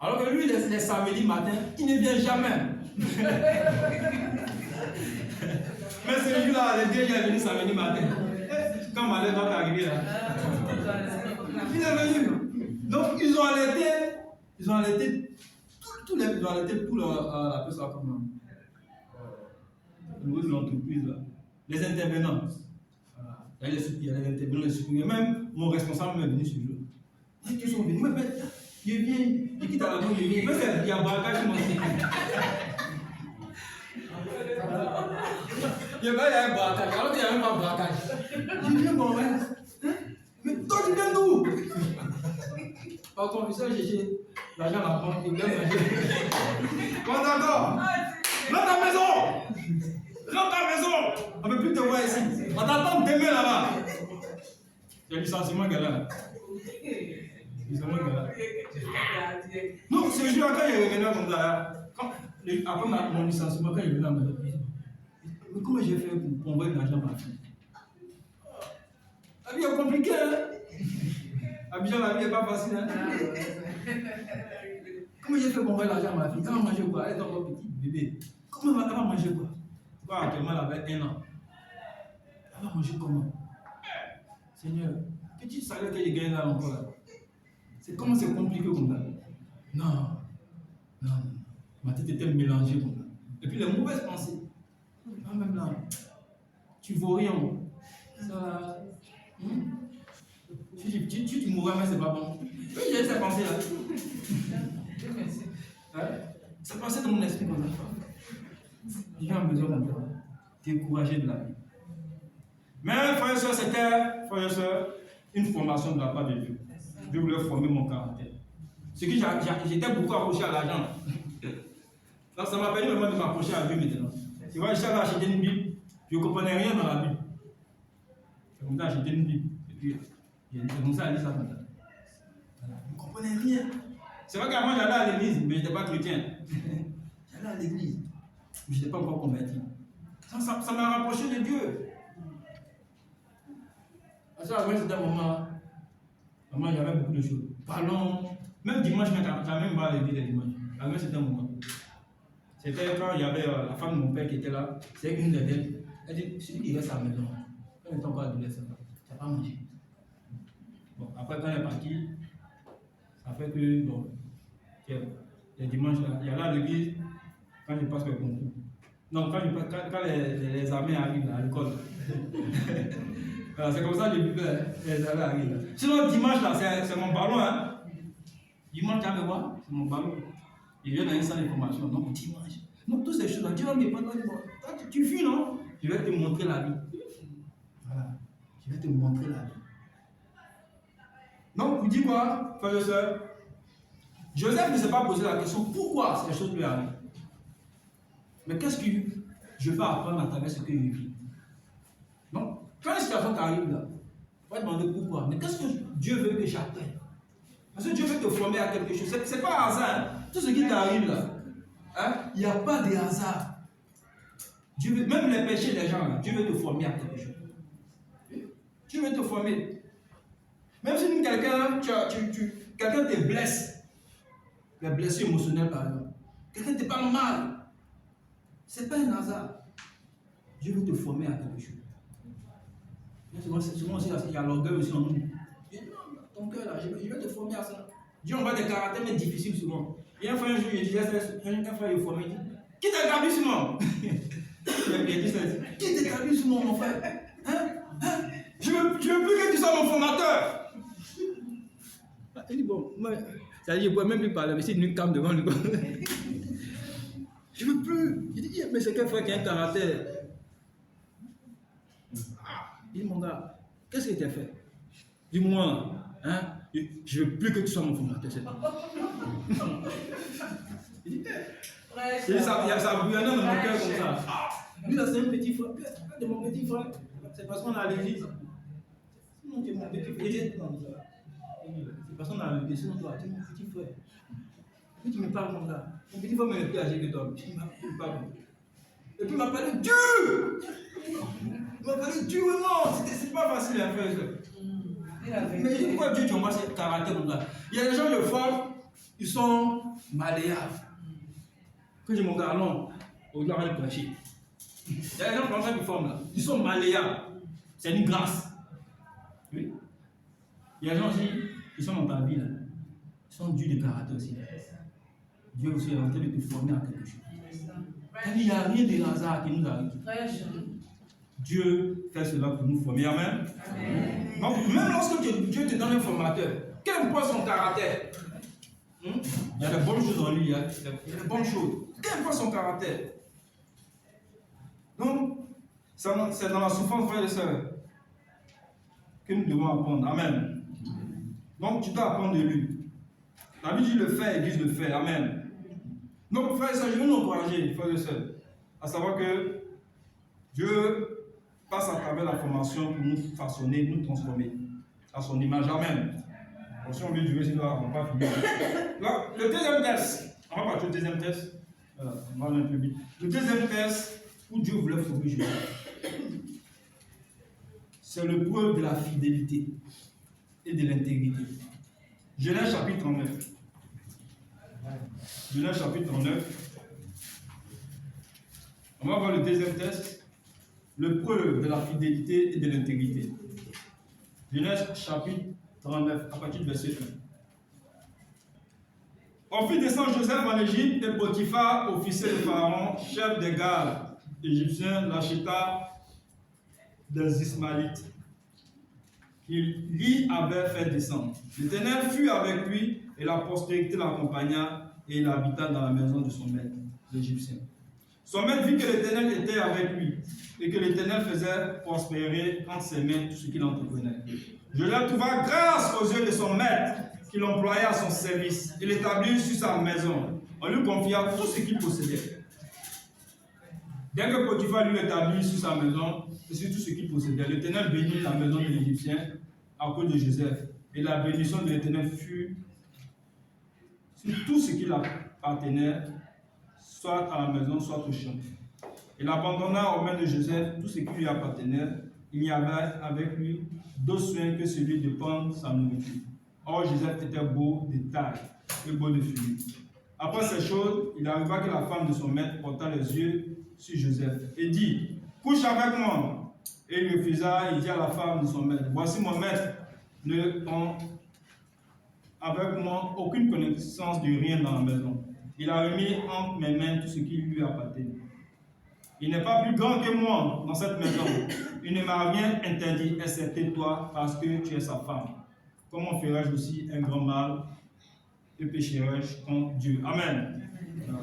Alors que lui, les samedis matin, il ne vient jamais. Mais ce jour-là, le DG est venu samedi matin. Quand ma lettre va arriver là, il est venu. Donc, ils ont allaité tous les pour la personne comment au niveau de l'entreprise, les intervenants. Il y a les intervenants, les supérieurs. Même mon responsable m'est venu ce jour. Ils sont venus. Mais je viens, je quitte à la banque, je viens. Mais il y a un braquage sur mon site. Il y a un braquage, alors qu'il n'y a même pas de braquage. Je viens, mon frère. Mais toi, tu viens d'où? Par contre, ça, j'ai l'argent à la banque, il vient manger. Bon, d'accord. Rentre à la maison. Rentre à la maison. On ne peut plus te voir ici. On t'attend demain là-bas. J'ai licenciement galère. Licenciement galère. Non, ce jour quand il est revenu comme ça, après mon licenciement, quand il est venu à la maison, mais comment j'ai fait pour envoyer de l'argent à ma fille? La vie est compliquée, hein? Abidjan, la vie n'est pas facile, hein? Comment j'ai fait pour envoyer l'argent à ma fille? Elle va manger quoi? Elle est encore petite, bébé. Comment elle va manger quoi? Pourquoi actuellement elle avait 1 an? Elle va manger comment? Seigneur, petit salaire que j'ai gagné là encore là. Comment c'est compliqué comme ça? Non. Ma tête était mélangée comme ça. Et puis les mauvaises pensées. Même là, tu ne vaux rien. Ça. Si tu mourrais, mais c'est pas bon. Oui, j'ai cette pensée là. Ça passait dans mon esprit comme ça. J'ai besoin comme ça. Découragé de la vie. Mais, frères et sœurs, c'était, une formation de la part de Dieu. Dieu voulait former mon caractère. Ce que j'étais beaucoup accroché à l'argent. Donc, ça m'a permis vraiment de m'approcher à Dieu maintenant. Tu vois, j'allais acheter une Bible, je ne comprenais rien dans la Bible. C'est comme ça, j'ai acheté une Bible. Et puis, c'est comme ça, elle dit ça comme ça. Voilà. Je ne comprenais rien. C'est vrai qu'avant, j'allais à l'église, mais je n'étais pas chrétien. J'allais à l'église, mais je n'étais pas encore converti. Ça m'a rapproché de Dieu. Parce que c'était un moment, il y avait beaucoup de choses. Parlons, même dimanche, j'ai même pas à l'église les dimanches. Avant, c'était un moment. C'était quand il y avait la femme de mon père qui était là, c'est une des d'elles. Elle dit, celui qui reste à la maison, quand il est encore adolescent, tu n'as pas mangé. Bon, après quand elle est partie, ça fait que, bon, les dimanches, il y a là à l'église, quand je passe le concours. Non, quand les armées arrivent à l'école. C'est comme ça que les armées arrivent. Sinon, dimanche, là, c'est mon ballon. Hein. Dimanche, tu vas me voir, c'est mon ballon. Il vient dans une salle de formation, donc dimanche. Donc, toutes ces choses-là, Dieu va me prendre. Tu fuis, non? Je vais te montrer la vie. Voilà. Je vais te montrer la vie. Donc, vous dites quoi, frères et sœurs? Joseph ne s'est pas posé la question pourquoi ces choses lui arrivent. Mais qu'est-ce que je peux apprendre à travers ce que je vis? Donc, quand une situation t'arrive là, on va demander pourquoi. Mais qu'est-ce que Dieu veut que j'apprenne? Parce que Dieu veut te former à quelque chose. Ce n'est pas un hasard. Hein? Tout ce qui t'arrive là, hein? Il n'y a pas de hasard. Dieu veut, même les péchés des gens, là, Dieu veut te former à quelque chose. Dieu veut te former. Même si quelqu'un te blesse, les blessures émotionnelles par exemple, quelqu'un te parle mal, ce n'est pas un hasard. Dieu veut te former à quelque chose. Souvent aussi, il y a l'orgueil aussi en nous. Dieu dit, non, ton cœur là, je vais te former à ça. Dieu envoie des caractères mais difficiles souvent. Il y a un frère, un jour, il disait, un frère, il formé, il dit, qui t'a gardé sur moi? Qui t'a gardé sur moi, mon frère? Hein? Je veux plus que tu sois mon formateur. Il dit, bon, moi, ça dit, je ne pourrais même plus parler, mais c'est une cam devant lui. Je ne veux plus. Il dit, mais c'est quel frère qui a un caractère? Il dit, mon gars, qu'est-ce que tu as fait? Dis-moi, hein? Je ne veux plus que tu sois mon formateur. Il dit, ça bouillonnait dans mon cœur comme ça. Lui, là, c'est un petit frère. De mon petit frère. C'est parce qu'on a l'église. Sinon, tu es mon petit frère. C'est parce qu'on a l'église. Sinon, toi, tu es mon petit frère. Puis tu me parles comme ça. Mon petit frère est plus âgé que toi. Il parle. Et puis il m'a parlé Dieu. Il m'a parlé Dieu et moi. C'est pas facile à faire ça. Mais je dis pourquoi Dieu t'envoie ce caractère comme ça. Il y a des gens de forme, ils sont malléables. Quand je dis mon gars, non, on doit aller prêcher. Il y a des gens comme ça qui forment là. Ils sont malléables. C'est une grâce. Oui. Il y a des gens aussi, ils sont dans ta vie là. Ils sont durs de caractère aussi. Dieu aussi est en train de te former à quelque chose. Il n'y a rien de hasard qui nous arrive. Dieu fait cela pour nous former. Amen. Amen. Donc, même lorsque Dieu te donne un formateur, qu'importe son caractère, il y a des bonnes choses en lui, il y a des bonnes choses. Qu'importe son caractère. Donc, c'est dans la souffrance, frères et sœurs, que nous devons apprendre. Amen. Donc, tu dois apprendre de lui. La Bible dit le faire, Église le fait. Amen. Donc, frères et sœurs, je veux nous encourager, frères et sœurs, à savoir que Dieu passe à travers la formation pour nous façonner, nous transformer à son image. Amen. Bon, si on veut durer, sinon on ne va pas finir. Là, le deuxième test, on va partir au deuxième test. Voilà, on va aller un peu vite. Le deuxième test où Dieu voulait former Joseph, c'est le preuve de la fidélité et de l'intégrité. Genèse chapitre 39. Genèse chapitre 39. On va voir le deuxième test, le preuve de la fidélité et de l'intégrité. Genèse chapitre 39, à partir du verset 1. On fit descendre Joseph en Égypte et Potiphar, officier de Pharaon, chef des gardes égyptiens, l'acheta des Ismaélites, qu'il l'y avait fait descendre. L'Éternel fut avec lui et la postérité l'accompagna et il habita dans la maison de son maître, l'Égyptien. Son maître vit que l'Éternel était avec lui et que l'Éternel faisait prospérer entre ses mains tout ce qu'il entreprenait. Joseph trouva grâce aux yeux de son maître qu'il employait à son service et l'établit sur sa maison. On lui confia tout ce qu'il possédait. Dès que Potiphar lui établit sur sa maison et sur tout ce qu'il possédait, l'Éternel bénit la maison de l'Égyptien à cause de Joseph. Et la bénédiction de l'Éternel fut sur tout ce qui appartenait, soit à la maison, soit au champ. Il abandonna aux mains de Joseph tout ce qui lui appartenait. Il n'y avait avec lui d'autre soin que celui de prendre sa nourriture. Or, Joseph était beau de taille et beau de figure. Après ces choses, il arriva que la femme de son maître porta les yeux sur Joseph et dit, couche avec moi. Et il refusa et dit à la femme de son maître, voici mon maître, ne ont avec moi aucune connaissance de rien dans la maison. Il a remis entre mes mains tout ce qui lui appartenait. Il n'est pas plus grand que moi dans cette maison. Il ne m'a rien interdit, excepté toi, parce que tu es sa femme. Comment ferais-je aussi un grand mal et pécherais-je contre Dieu? Amen.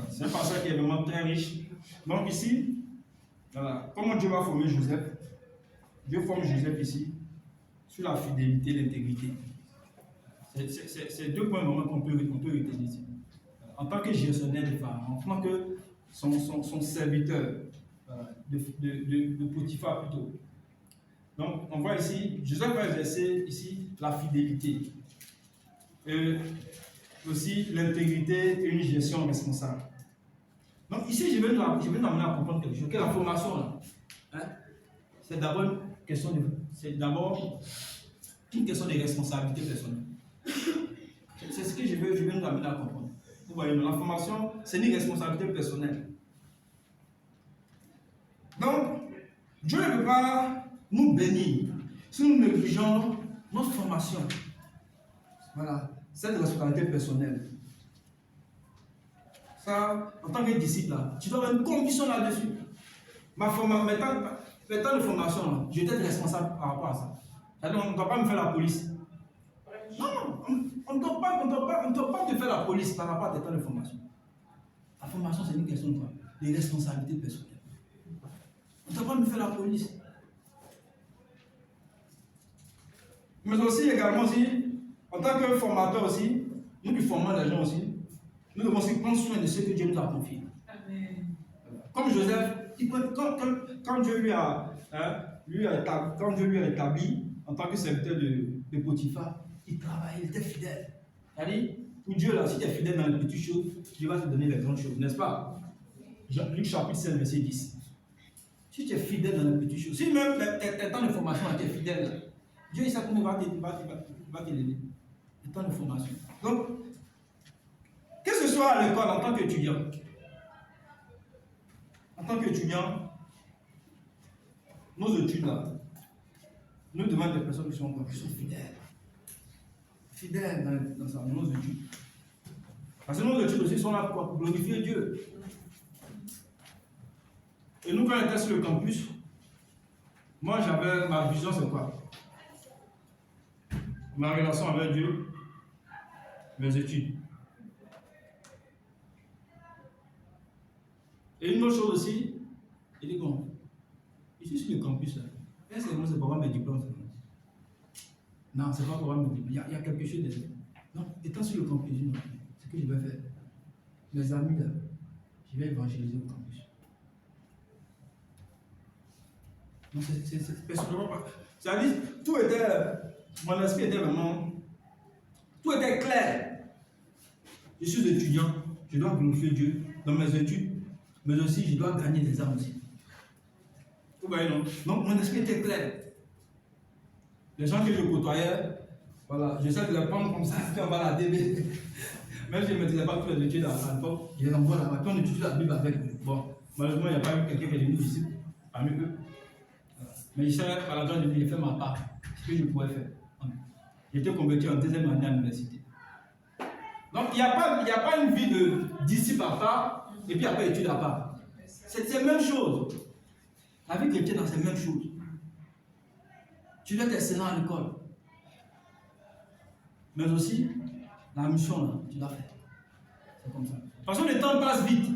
C'est un passage qui est vraiment très riche. Donc ici, voilà, comment Dieu va former Joseph? Dieu forme Joseph ici sur la fidélité et l'intégrité. C'est deux points vraiment qu'on peut retenir ici. En tant que gestionnaire de Pharaon, en tant que son serviteur de Potiphar plutôt. Donc, on voit ici, Joseph va exercer ici la fidélité. Et aussi l'intégrité et une gestion responsable. Donc, ici, je vais nous amener à comprendre quelque chose. Que la formation, là, hein, c'est d'abord une question de responsabilité personnelle. C'est ce que je vais nous amener à comprendre. Vous voyez, la formation, c'est une responsabilité personnelle. Donc, Dieu ne peut pas nous bénir si nous négligeons notre formation. Voilà, cette responsabilité personnelle. Ça, en tant que disciple, là, tu dois avoir une conviction là-dessus. Mes temps de formation, là, je dois être responsable par rapport à ça. C'est-à-dire, on ne doit pas me faire la police. Non, on ne doit pas te faire la police par rapport à tes temps de formation. La formation, c'est une question de quoi? De responsabilité personnelle. On ne doit pas me faire la police. Mais aussi, également, aussi, en tant que formateur aussi, nous qui formons les gens aussi, nous devons aussi prendre soin de ce que Dieu nous a confié. Comme Joseph, quand Dieu lui a établi en tant que serviteur de Potiphar, il travaillait, il était fidèle. C'est-à-dire, pour Dieu, là, si tu es fidèle dans les petites choses, Dieu va te donner les grandes choses, n'est-ce pas? Luc chapitre 16, verset 10. Si tu es fidèle dans les petites choses, si même tes temps de formation, tu es fidèle, Dieu, il sait comment il va t'aider. Les temps de formation. Donc, que ce soit à l'école en tant qu'étudiant, nos études là, nous devons être des personnes qui sont fidèles. Fidèles dans nos études. Parce que nos études aussi sont là pour glorifier Dieu. Et nous, quand on était sur le campus, moi j'avais ma vision, c'est quoi? Ma relation avec Dieu, mes études. Et une autre chose aussi, il dit bon, ici sur le campus, là, est-ce que moi c'est pour avoir mes diplômes? Non, c'est pas pour avoir mes diplômes. Il y a quelque chose de. Non, étant sur le campus, ce que je vais faire, mes amis là, je vais évangéliser au campus. Non, c'est personnellement pas. C'est-à-dire, tout était. Mon esprit était vraiment. Tout était clair. Je suis étudiant, je dois glorifier Dieu dans mes études. Mais aussi, je dois gagner des âmes aussi. Vous voyez, non? Donc, mon esprit était clair. Les gens que je côtoyais, voilà, j'essaie de les prendre comme ça, puis on va la DB. Même si je ne maîtrisais pas toutes les études à l'époque, je les envoie là-bas, puis on étudie la Bible avec eux. Bon, malheureusement, il n'y a pas eu quelqu'un qui est devenu disciple parmi eux. Mais je savais, par la grâce de Dieu, j'ai fait ma part, ce que je pouvais faire. J'étais converti en deuxième année à l'université. Donc, il n'y a pas une vie de disciple à part. Et puis après, études à part. C'est la même chose. La vie chrétienne, c'est la même chose. Tu dois être excellent à l'école. Mais aussi, la mission, là, tu dois faire. C'est comme ça. Parce que le temps passe vite.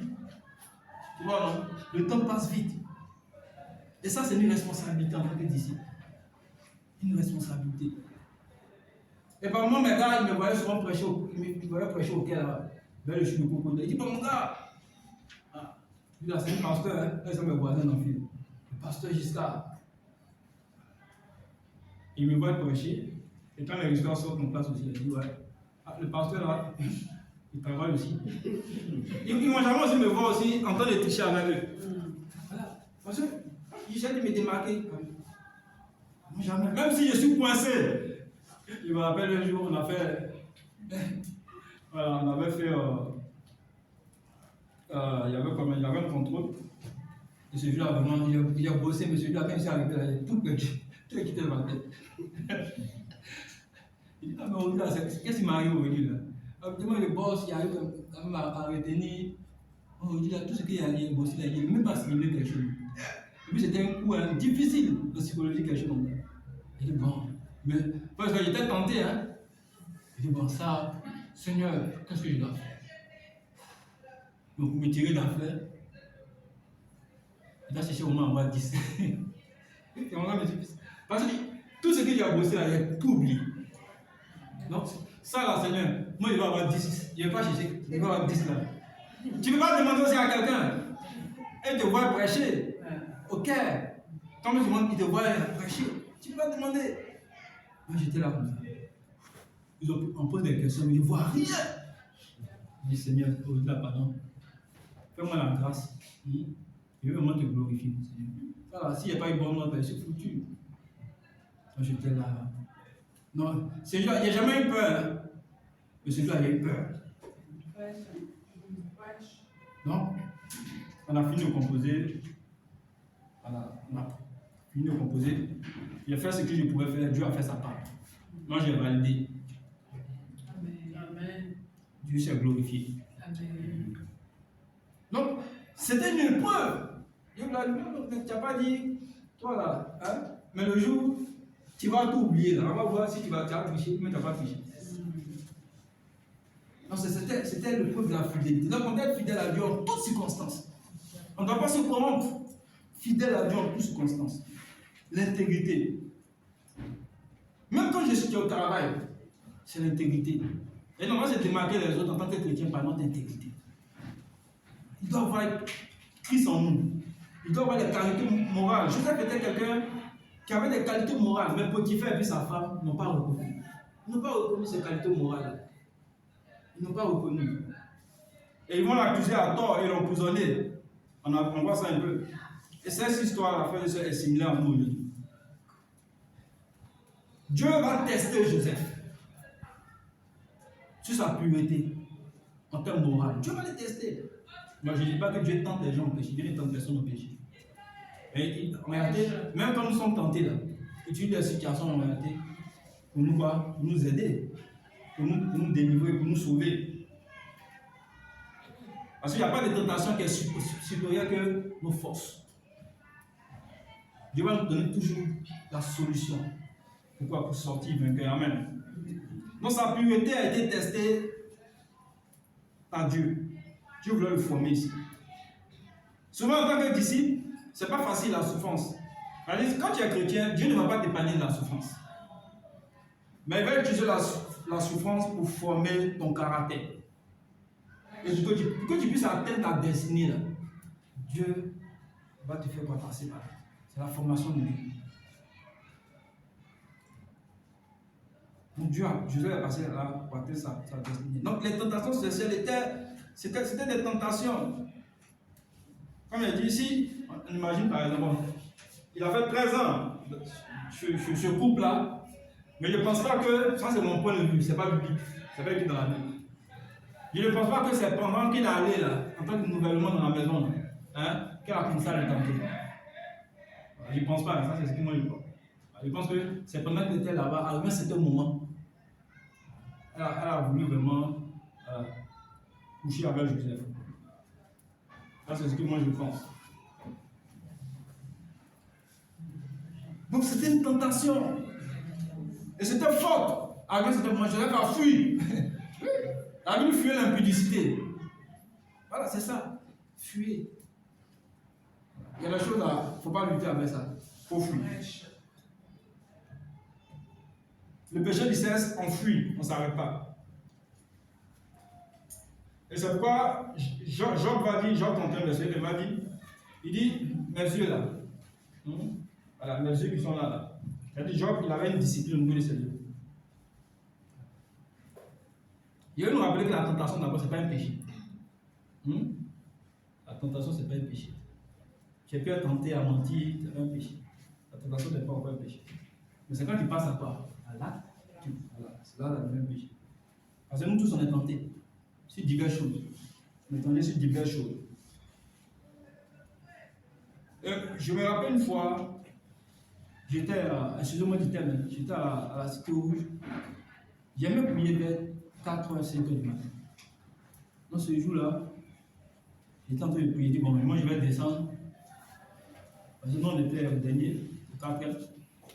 Tu vois, non? Le temps passe vite. Et ça, c'est une responsabilité en tant que disciple. Une responsabilité. Et par moment, mes gars, ils me voyaient souvent prêcher au quai là-bas. Vers le chou de coco. Il dit, bon, mon gars, lui là, c'est un pasteur, hein? Là, c'est mes voisins dans le film. Le pasteur Giscard. Il me voit prêcher. Et quand les résultats sortent en place aussi, il dit, ouais. Ah, le pasteur là, il travaille aussi. Ils m'ont jamais aussi me voir aussi en train de tricher avec eux. Voilà. Parce que j'essaie de me démarquer. Jamais. Même si je suis coincé. Je me rappelle un jour, on a fait. Voilà, on avait fait. Il y avait un contrôle. Et celui-là, vraiment, il a bossé, mais celui-là, quand il s'est arrivé, là, il a tout quitté de ma tête. Il dit, ah, mais aujourd'hui, qu'est-ce qui m'arrive aujourd'hui là? Actuellement, le boss, il arrive quand même à retenir. Aujourd'hui, là, tout ce qu'il a bossé, là, il n'a même pas simulé quelque chose. Et puis, c'était un coup difficile de psychologie, quelque chose. Il dit, bon, mais parce que j'étais tenté, hein. Il dit, bon, ça, Seigneur, qu'est-ce que je dois faire? Donc, pour me tirer d'affaire, il a cherché au moins à avoir 10. Parce que tout ce que j'ai bossé là, il a tout oublié. Donc, Ça là, Seigneur, moi je vais avoir 10. Je ne vais pas chercher, je vais avoir 10 là. Tu ne peux pas demander aussi à quelqu'un. Elle te voit prêcher. Ok. Quand tu demandes, il te voit prêcher. Tu ne peux pas demander. Moi j'étais là comme ça. On pose des questions, mais je ne vois rien. Je dis Seigneur, au-delà, pardon. Fais-moi la grâce. Je veux vraiment te glorifier, Seigneur. Ça là, s'il n'y a pas eu bonne note, c'est foutu. Moi j'étais là. Non, il n'y a jamais eu peur. Hein. Mais ce jour-là, il y a eu peur. Non? On a fini de composer. Voilà, on a fini de composer. J'ai fait ce que je pouvais faire. Dieu a fait sa part. Moi, j'ai validé. Amen. Dieu s'est glorifié. Amen. Donc, c'était une épreuve. Tu n'as pas dit, toi là, hein? Mais le jour, tu vas tout oublier. Là. On va voir si tu vas tricher, mais tu n'as pas triché. Non, c'était l'épreuve de la fidélité. Donc, on doit être fidèle à Dieu en toutes circonstances. On ne doit pas se corrompre. Fidèle à Dieu en toutes circonstances. L'intégrité. Même quand je suis au travail, c'est l'intégrité. Et non, moi, c'est démarquer les autres en tant que chrétien par notre intégrité. Il doit avoir Christ en nous. Il doit avoir des qualités morales. Joseph était quelqu'un qui avait des qualités morales, mais Potiphar et puis sa femme n'ont pas reconnu. Ils n'ont pas reconnu ces qualités morales. Ils n'ont pas reconnu. Et ils vont l'accuser à tort et l'emprisonner. On voit ça un peu. Et cette histoire, la fin de ça, est similaire à nous aujourd'hui. Dieu va tester Joseph sur sa pureté en termes moraux. Dieu va le tester. Moi, je ne dis pas que Dieu tente les gens au péché, Dieu ne tente personne au péché. Et regardez, même quand nous sommes tentés là, étudier les situations en réalité pour nous voir, pour nous aider, pour nous délivrer, pour nous sauver. Parce qu'il n'y a pas de tentation qui est supérieure que nos forces. Dieu va nous donner toujours la solution. Pourquoi? Pour sortir vainqueur. Amen. Donc sa pureté a été testée par Dieu. Dieu voulait le former ici. Souvent, en tant que disciple, ce n'est pas facile la souffrance. Quand tu es chrétien, Dieu ne va pas t'épargner de la souffrance. Mais il va utiliser la souffrance pour former ton caractère. Et pour que tu puisses atteindre ta destinée, là, Dieu va te faire passer par là. C'est la formation de Dieu. Donc Dieu, Joseph est passé là pour atteindre sa destinée. Donc les tentations sociales c'était des tentations. Comme il dit ici, on imagine par exemple, il a fait 13 ans, ce couple-là, mais je ne pense pas que, ça c'est mon point de vue, ce n'est pas biblique, c'est pas écrit dans la Bible. Je ne pense pas que c'est pendant qu'il est allé là, en tant que nouvellement dans la maison, hein, qu'elle a commencé à le tenter. Je ne pense pas, ça c'est ce que moi je pense. Je pense que c'est pendant qu'il était là-bas, à un certain moment, elle a voulu vraiment coucher avec Joseph. Ça c'est ce que moi je pense. Donc c'était une tentation. Et c'était fort. Avec cette moment, Joseph a fui. La Bible fuyait l'impudicité. Voilà, c'est ça. Fuir. Il y a des choses là, il ne faut pas lutter avec ça. Il faut fuir. Le péché du sexe, on fuit, on ne s'arrête pas. Et c'est pourquoi Job va dire, Job 31, verset 1 va dire, il dit, mes yeux là, voilà, mes yeux qui sont là. C'est-à-dire, Job, il avait une discipline au niveau de ses yeux. Il veut nous rappeler que la tentation, d'abord, ce n'est pas un péché. La tentation, ce n'est pas un péché. Tu peux être tenté à mentir, ce n'est pas un péché. La tentation n'est pas encore un péché. Mais c'est quand tu passes à toi. Là, c'est là le même péché. Parce que nous tous, on est tentés sur diverses choses. On est tentés sur diverses choses. Je me rappelle une fois, j'étais excusez-moi du terme, j'étais à la Cité Rouge. J'aimais prier vers 4h, 5h du matin. Dans ce jour-là, j'étais en train de prier. Je dis, bon, moi je vais descendre. Parce que nous, on était au dernier, au 4h.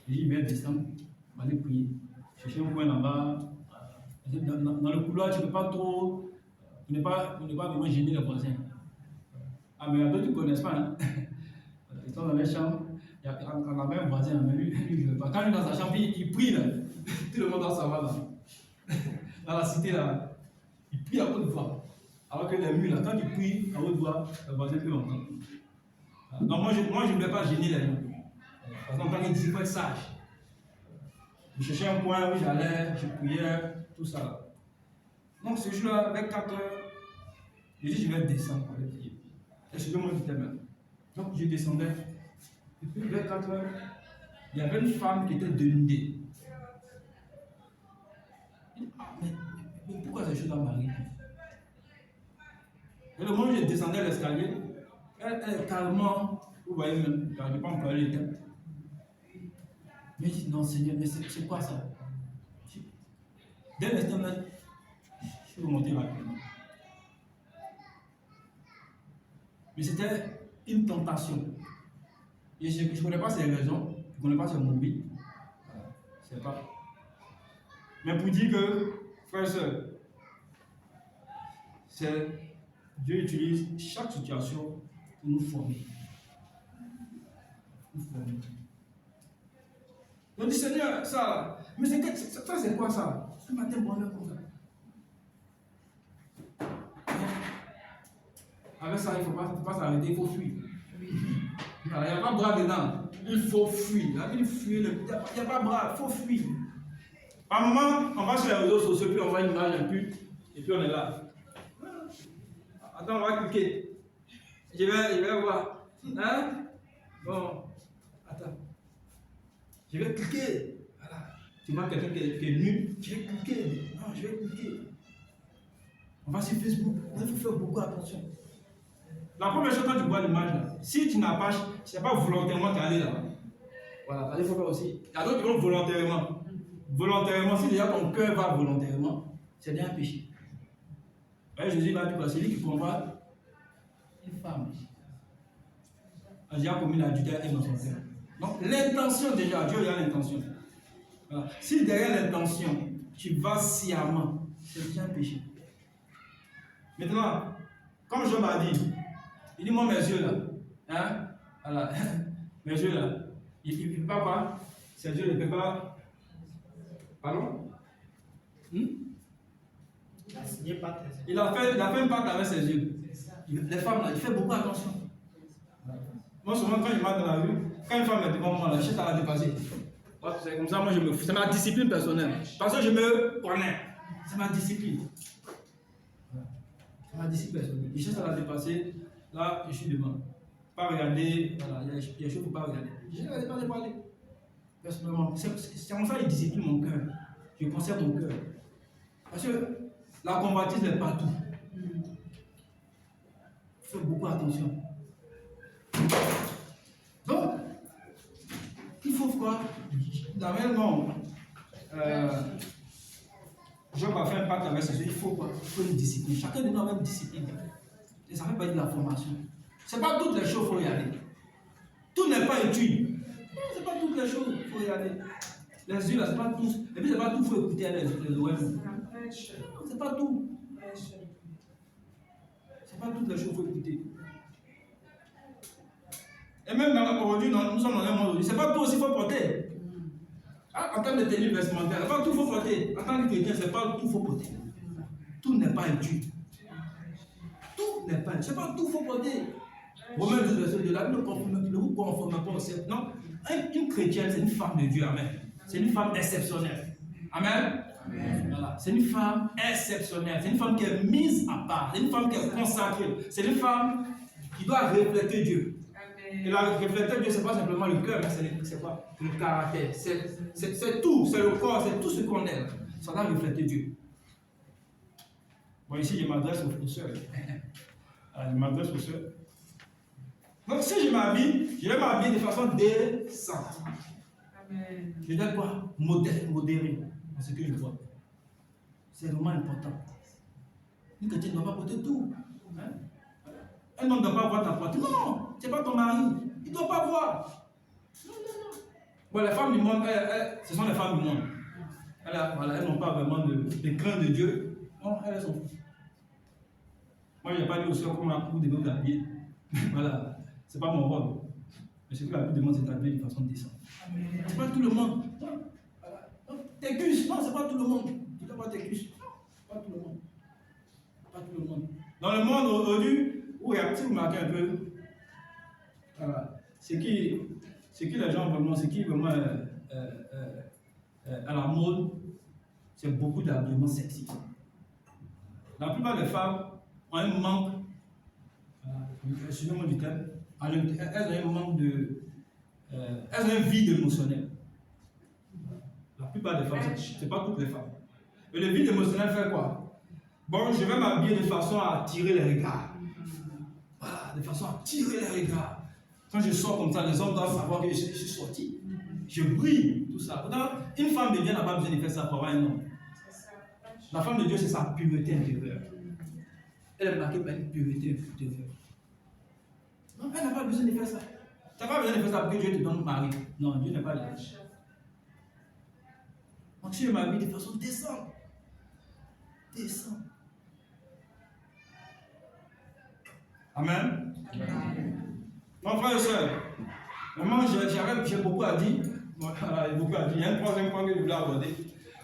Je dis, je vais descendre, je vais aller prier. Chercher un coin là-bas. Dans le couloir, tu ne peux pas trop. Tu n'es pas vraiment gêner les voisins. Ah, mais il y a d'autres qui ne connaissent pas. Hein? Ils sont dans les chambres. On a même un voisin, mais lui, je ne veux pas. Quand il est dans sa chambre, il prie là. Tout le monde doit savoir là. dans la cité là, il prie à haute voix. Alors que les murs là, quand il prie à haute voix, le voisin peut l'entendre. Donc moi je ne voulais pas gêner les gens. Parce qu'en tant que disciple, il faut être sage. Je cherchais un coin où j'allais, je priais, tout ça là. Donc ce jour-là, vers 4 heures, je dis je vais descendre pour aller prier. Et je demande du thème. Donc je descendais. Et puis vers 4 heures, il y avait une femme qui était dénudée. Je dis, ah, mais pourquoi ces choses-là m'arrivent? Et le moment où je descendais l'escalier, elle est calmement, vous voyez même, car je n'ai pas employé les thèmes. Mais je dis, non Seigneur, mais c'est quoi ça? Dès l'instant même, je suis remonté rapidement. Mais c'était une tentation. Et je ne connais pas ses raisons, je ne connais pas ses mobiles. Voilà, je ne sais pas. Mais pour dire que, frères et sœurs, Dieu utilise chaque situation pour nous former. Nous former. On dit Seigneur, ça, mais ça c'est quoi ça? Ce matin, bonheur comme ça. Avec ça, il ne faut pas s'arrêter, il faut fuir. Il n'y a pas de bras dedans. Il faut fuir. Il n'y a pas de bras, il faut fuir. Par moment, on va sur les réseaux sociaux, puis on voit une image, un pub, et puis on est là. Attends, on va cliquer. Je vais voir. Hein? Bon, attends. Je vais cliquer. Voilà. Tu vois quelqu'un qui est nu, je vais cliquer. Non, je vais cliquer. On va sur Facebook. Il faut faire beaucoup attention. La première chose quand tu vois l'image, si tu n'as pas, c'est pas volontairement qu'elle est là. Voilà, il faut faire aussi. Il y a d'autres qui vont volontairement. Volontairement, si déjà ton cœur va volontairement, c'est déjà un péché. Et Jésus va dire que celui qui combat une femme a déjà commis l'adultère et dans son cœur. Donc l'intention déjà, Dieu a l'intention. Voilà. Si derrière l'intention, tu vas sciemment, c'est déjà un péché. Maintenant, comme Job a dit, il dit moi mes yeux là, hein, voilà, mes yeux là, il ne peut pas quoi, ses yeux ne peuvent pas, pardon, il a fait un pacte avec ses yeux. Les femmes là, il fait beaucoup attention. Moi souvent quand je marche dans la rue, quand une femme est devant moi, la chaise à la dépasser. C'est comme ça, moi je me fous. C'est ma discipline personnelle. Parce que je me connais. C'est ma discipline. C'est ma discipline personnelle. Les chaises à la dépasser, là je suis devant. Pas regarder, voilà, il y a des choses qu'il ne faut pas regarder. Je ne vais pas les parler. Personnellement. C'est comme ça que je discipline mon cœur. Je conserve mon cœur. Parce que la convoitise n'est pas tout. Fais beaucoup attention. Donc, il faut quoi? Dans le nom, Job a fait un pacte avec ses yeux. Il faut quoi? Il faut une discipline. Chacun de nous a une discipline. Et ça ne fait pas de la formation. Ce n'est pas toutes les choses qu'il faut y aller. Tout n'est pas étude. Non, ce n'est pas toutes les choses qu'il faut y aller. Les yeux là, ce n'est pas tous. Et puis, ce n'est pas tout qu'il faut écouter les OM. C'est pas tout. C'est pas toutes les choses qu'il faut écouter. Et même aujourd'hui, nous sommes dans un monde aujourd'hui, c'est pas tout aussi qu'il faut porter. Ah, en termes de tenue vestimentaire, c'est pas tout qu'il faut porter. En tant que chrétien, c'est pas tout qu'il faut porter. Tout n'est pas étude. Tout n'est pas étude. C'est pas tout qu'il faut porter. Romains 12, verset 2, la Bible ne vous conforme pas au ciel. Non, une chrétienne, c'est une femme de Dieu. Amen. C'est une femme exceptionnelle. Amen. Voilà. C'est une femme exceptionnelle, c'est une femme qui est mise à part, c'est une femme qui est consacrée, c'est une femme qui doit refléter Dieu. Amen. Et la refléter Dieu, ce n'est pas simplement le cœur, mais c'est quoi? Le caractère, c'est tout, c'est le corps, c'est tout ce qu'on est. Ça doit refléter Dieu. Bon, ici, je m'adresse aux sœurs. Je m'adresse aux sœurs. Donc, si je m'habille, je vais m'habiller de façon décente. Amen. Je dois quoi? Modéré. Ce que je vois. C'est vraiment important. Une chrétienne ne doit pas porter tout. Hein? Un homme ne doit pas voir ta poitrine. Non, ce n'est pas ton mari. Il ne doit pas voir. Non. Bon, les femmes du monde, ce sont les femmes du monde. Elles n'ont pas vraiment de crainte de Dieu. Non, elles sont. Moi, je n'ai pas dit aux soeurs comment vous devez vous habiller. Voilà, ce n'est pas mon rôle. Mais ce que la Bible demande, c'est d'habiller de façon décente. Ce n'est pas tout le monde. Tes cuisses, non, c'est pas tout le monde. Tu ne dois pas tes cuisses. Pas tout le monde. Pas tout le monde. Dans le monde aujourd'hui, où il y a, si vous marquez un peu, ce qui les gens vraiment, ce qui vraiment à la mode, c'est beaucoup d'habillement sexy. La plupart des femmes ont un manque, excusez-moi du terme, elles ont un manque de. Elles ont un vide émotionnel. La plupart des femmes, ce n'est pas toutes les femmes. Et le vide émotionnel fait quoi? Bon, je vais m'habiller de façon à attirer les regards. Voilà, de façon à attirer les regards. Quand je sors comme ça, les hommes doivent savoir que je suis sorti. Je brille, tout ça. Une femme de Dieu n'a pas besoin de faire ça pour avoir un homme. La femme de Dieu, c'est sa pureté intérieure. Elle est marquée par une pureté intérieure. Non, elle n'a pas besoin de faire ça. Tu n'as pas besoin de faire ça pour que Dieu te donne mari. Non, Dieu n'est pas là. Donc tu m'habilles de façon décente. Décente. Amen. Mon frère et soeur, vraiment j'ai beaucoup à dire. Voilà, beaucoup à dire. Il y a un troisième point que je voulais aborder.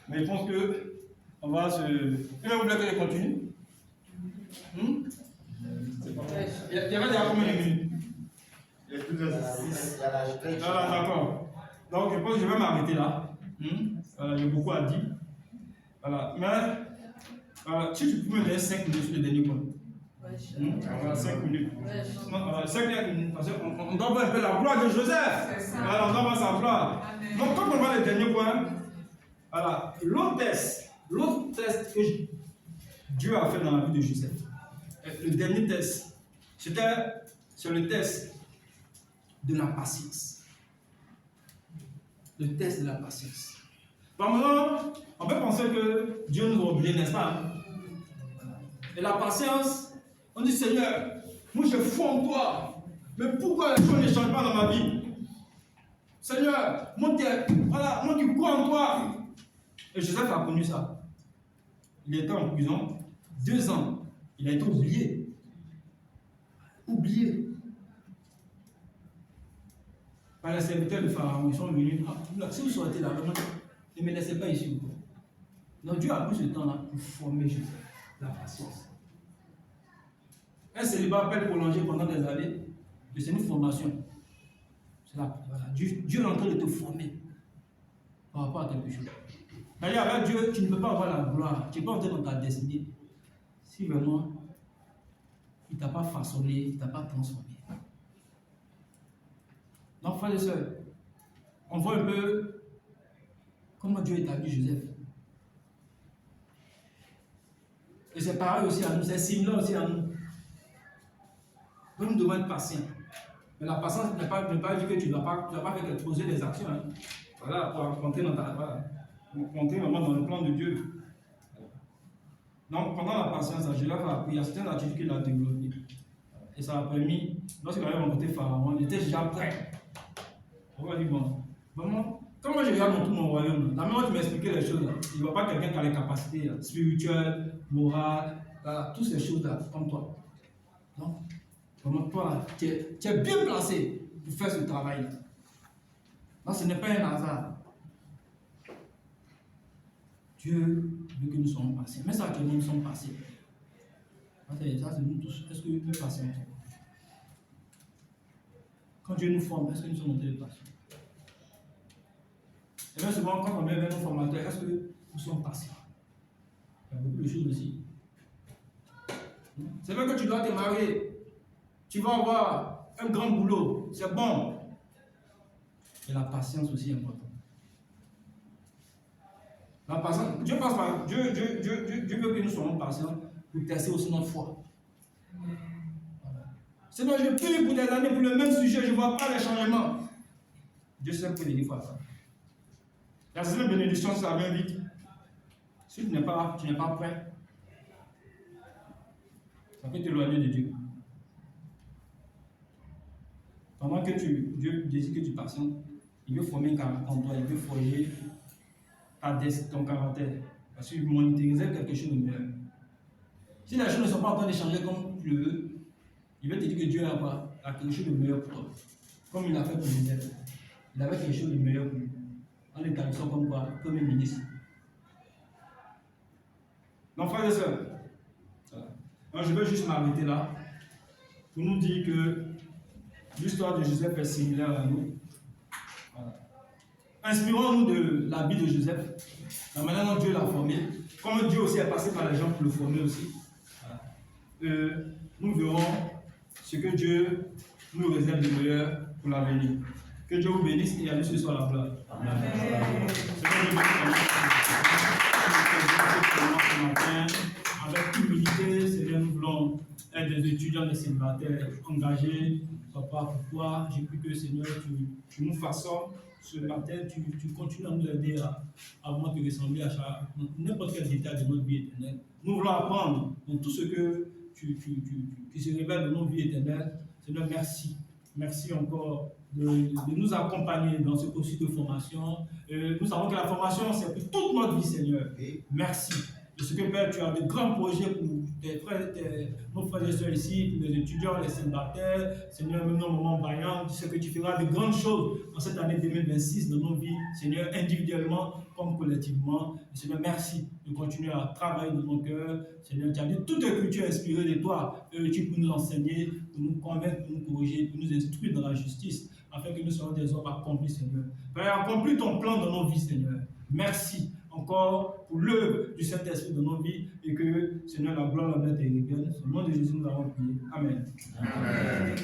Mais je pense que on va se. Et là, vous voulez que je continue? Il y avait déjà combien de minutes? Il y a 12h06. Voilà, d'accord. Donc je pense que je vais m'arrêter là. Voilà, il y a beaucoup à dire. Voilà. Mais si tu peux me donner 5 minutes sur le dernier point. Voilà, 5 minutes. Non, 5 minutes, parce qu'on doit voir un peu la gloire de Joseph. Voilà, on doit voir sa gloire. Donc, quand on voit le dernier point, voilà, l'autre test que Dieu a fait dans la vie de Joseph, le dernier test, c'est le test de la patience. Le test de la patience. Par moment, on peut penser que Dieu nous a oubliés, n'est-ce pas? Et la patience, on dit Seigneur, moi je foi en toi, mais pourquoi les choses ne changent pas dans ma vie? Seigneur, moi qui crois en toi. Et Joseph a connu ça. Il était en prison 2 ans. Il a été oublié. Oublié. Par les serviteurs de Pharaon, ils sont venus. Si vous sortez là, ne me laissez pas ici. Donc Dieu a pris ce temps-là pour former Joseph. La patience. Un célibat peut prolonger pendant des années, c'est une formation. Voilà. Dieu est en train de te former par rapport à quelque chose. D'ailleurs, avec Dieu, tu ne peux pas avoir la gloire. Tu ne peux pas entrer dans ta destinée si vraiment il ne t'a pas façonné, il ne t'a pas transformé. Donc, frères et sœurs, on voit un peu comment Dieu établit Joseph. Et c'est pareil aussi à nous, c'est similaire aussi à nous. Nous devons être patients. Mais la patience ne veut pas dire que tu ne dois pas faire poser des actions. Hein. Voilà, pour rentrer dans rentrer vraiment dans le plan de Dieu. Donc, pendant la patience, Joseph a appris, il y a certaines attitudes qu'il a développées. Et ça a permis, lorsqu'il avait rencontré Pharaon, il était déjà prêt. On va dire, bon, vraiment, quand moi je regarde dans tout mon royaume, la manière dont tu m'expliquais les choses, il ne voit pas quelqu'un qui a les capacités spirituelles, morales, toutes ces choses-là, comme toi. Donc, vraiment, toi, tu es bien placé pour faire ce travail-là. Donc, ce n'est pas un hasard. Dieu veut que nous soyons patients. Mais ça, actuellement, nous sommes patients. Ça, c'est nous tous. Est-ce que nous sommes patients? Quand Dieu nous forme, est-ce que nous sommes montés de patients? Et bien souvent, quand on vient vers nos formateurs, est-ce que nous sommes patients? Il y a beaucoup de choses aussi. C'est vrai que tu dois te marier. Tu vas avoir un grand boulot. C'est bon. Et la patience aussi est importante. La patience, Dieu veut que nous soyons patients pour tester aussi notre foi. Sinon, je prie pour des années pour le même sujet, je ne vois pas les changements. Dieu sait que il faut ça. La deuxième bénédiction, ça vient vite. Si tu n'es pas prêt, ça peut t'éloigner de Dieu. Pendant que Dieu décide que tu patientes, il veut former un caractère en toi, il veut forger ton caractère. Parce qu'il monitorisait quelque chose de meilleur. Si les choses ne sont pas en train de changer comme tu le veux, il va te dire que Dieu a quelque chose de meilleur pour toi. Comme il a fait pour Joseph. Il avait quelque chose de meilleur pour lui. En l'établissant comme quoi, comme un ministre. Donc, frères et sœurs, voilà. Je vais juste m'arrêter là pour nous dire que l'histoire de Joseph est similaire à nous. Voilà. Inspirons-nous de la vie de Joseph, la manière dont Dieu l'a formé, comme Dieu aussi est passé par les gens pour le former aussi. Voilà. Nous verrons ce que Dieu nous réserve de meilleur pour l'avenir. Que Dieu vous bénisse et à lui ce soit la gloire. Amen. Ce matin, avec humilité, Seigneur, nous voulons être des étudiants, des célibataires engagés. Papa, pour toi, j'ai pris que Seigneur, tu nous façonnes. Ce matin, tu continues à nous aider à vraiment te ressembler à n'importe quel détail de notre vie éternelle. Nous voulons apprendre dans tout ce que qui se révèle de nos vies éternelles. Seigneur, merci. Merci encore de nous accompagner dans ce processus de formation. Nous savons que la formation, c'est pour toute notre vie, Seigneur. Merci. De ce que, Père, tu as de grands projets pour nos frères et sœurs ici, pour les étudiants, les célibataires, Seigneur, même dans le moment vaillant, tu sais que tu feras de grandes choses dans cette année 2026 dans nos vies, Seigneur, individuellement comme collectivement. Seigneur, merci de continuer à travailler dans nos cœurs. Seigneur, tu as dit toute écriture inspirée de toi, tu peux nous enseigner, pour nous convaincre, pour nous corriger, pour nous instruire dans la justice, afin que nous soyons des hommes accomplis, Seigneur. Père, accomplis ton plan dans nos vies, Seigneur. Merci encore pour l'œuvre du Saint-Esprit dans nos vies et que, Seigneur, la gloire, la gloire te revienne. Au nom de Jésus, nous avons prié. Amen. Amen.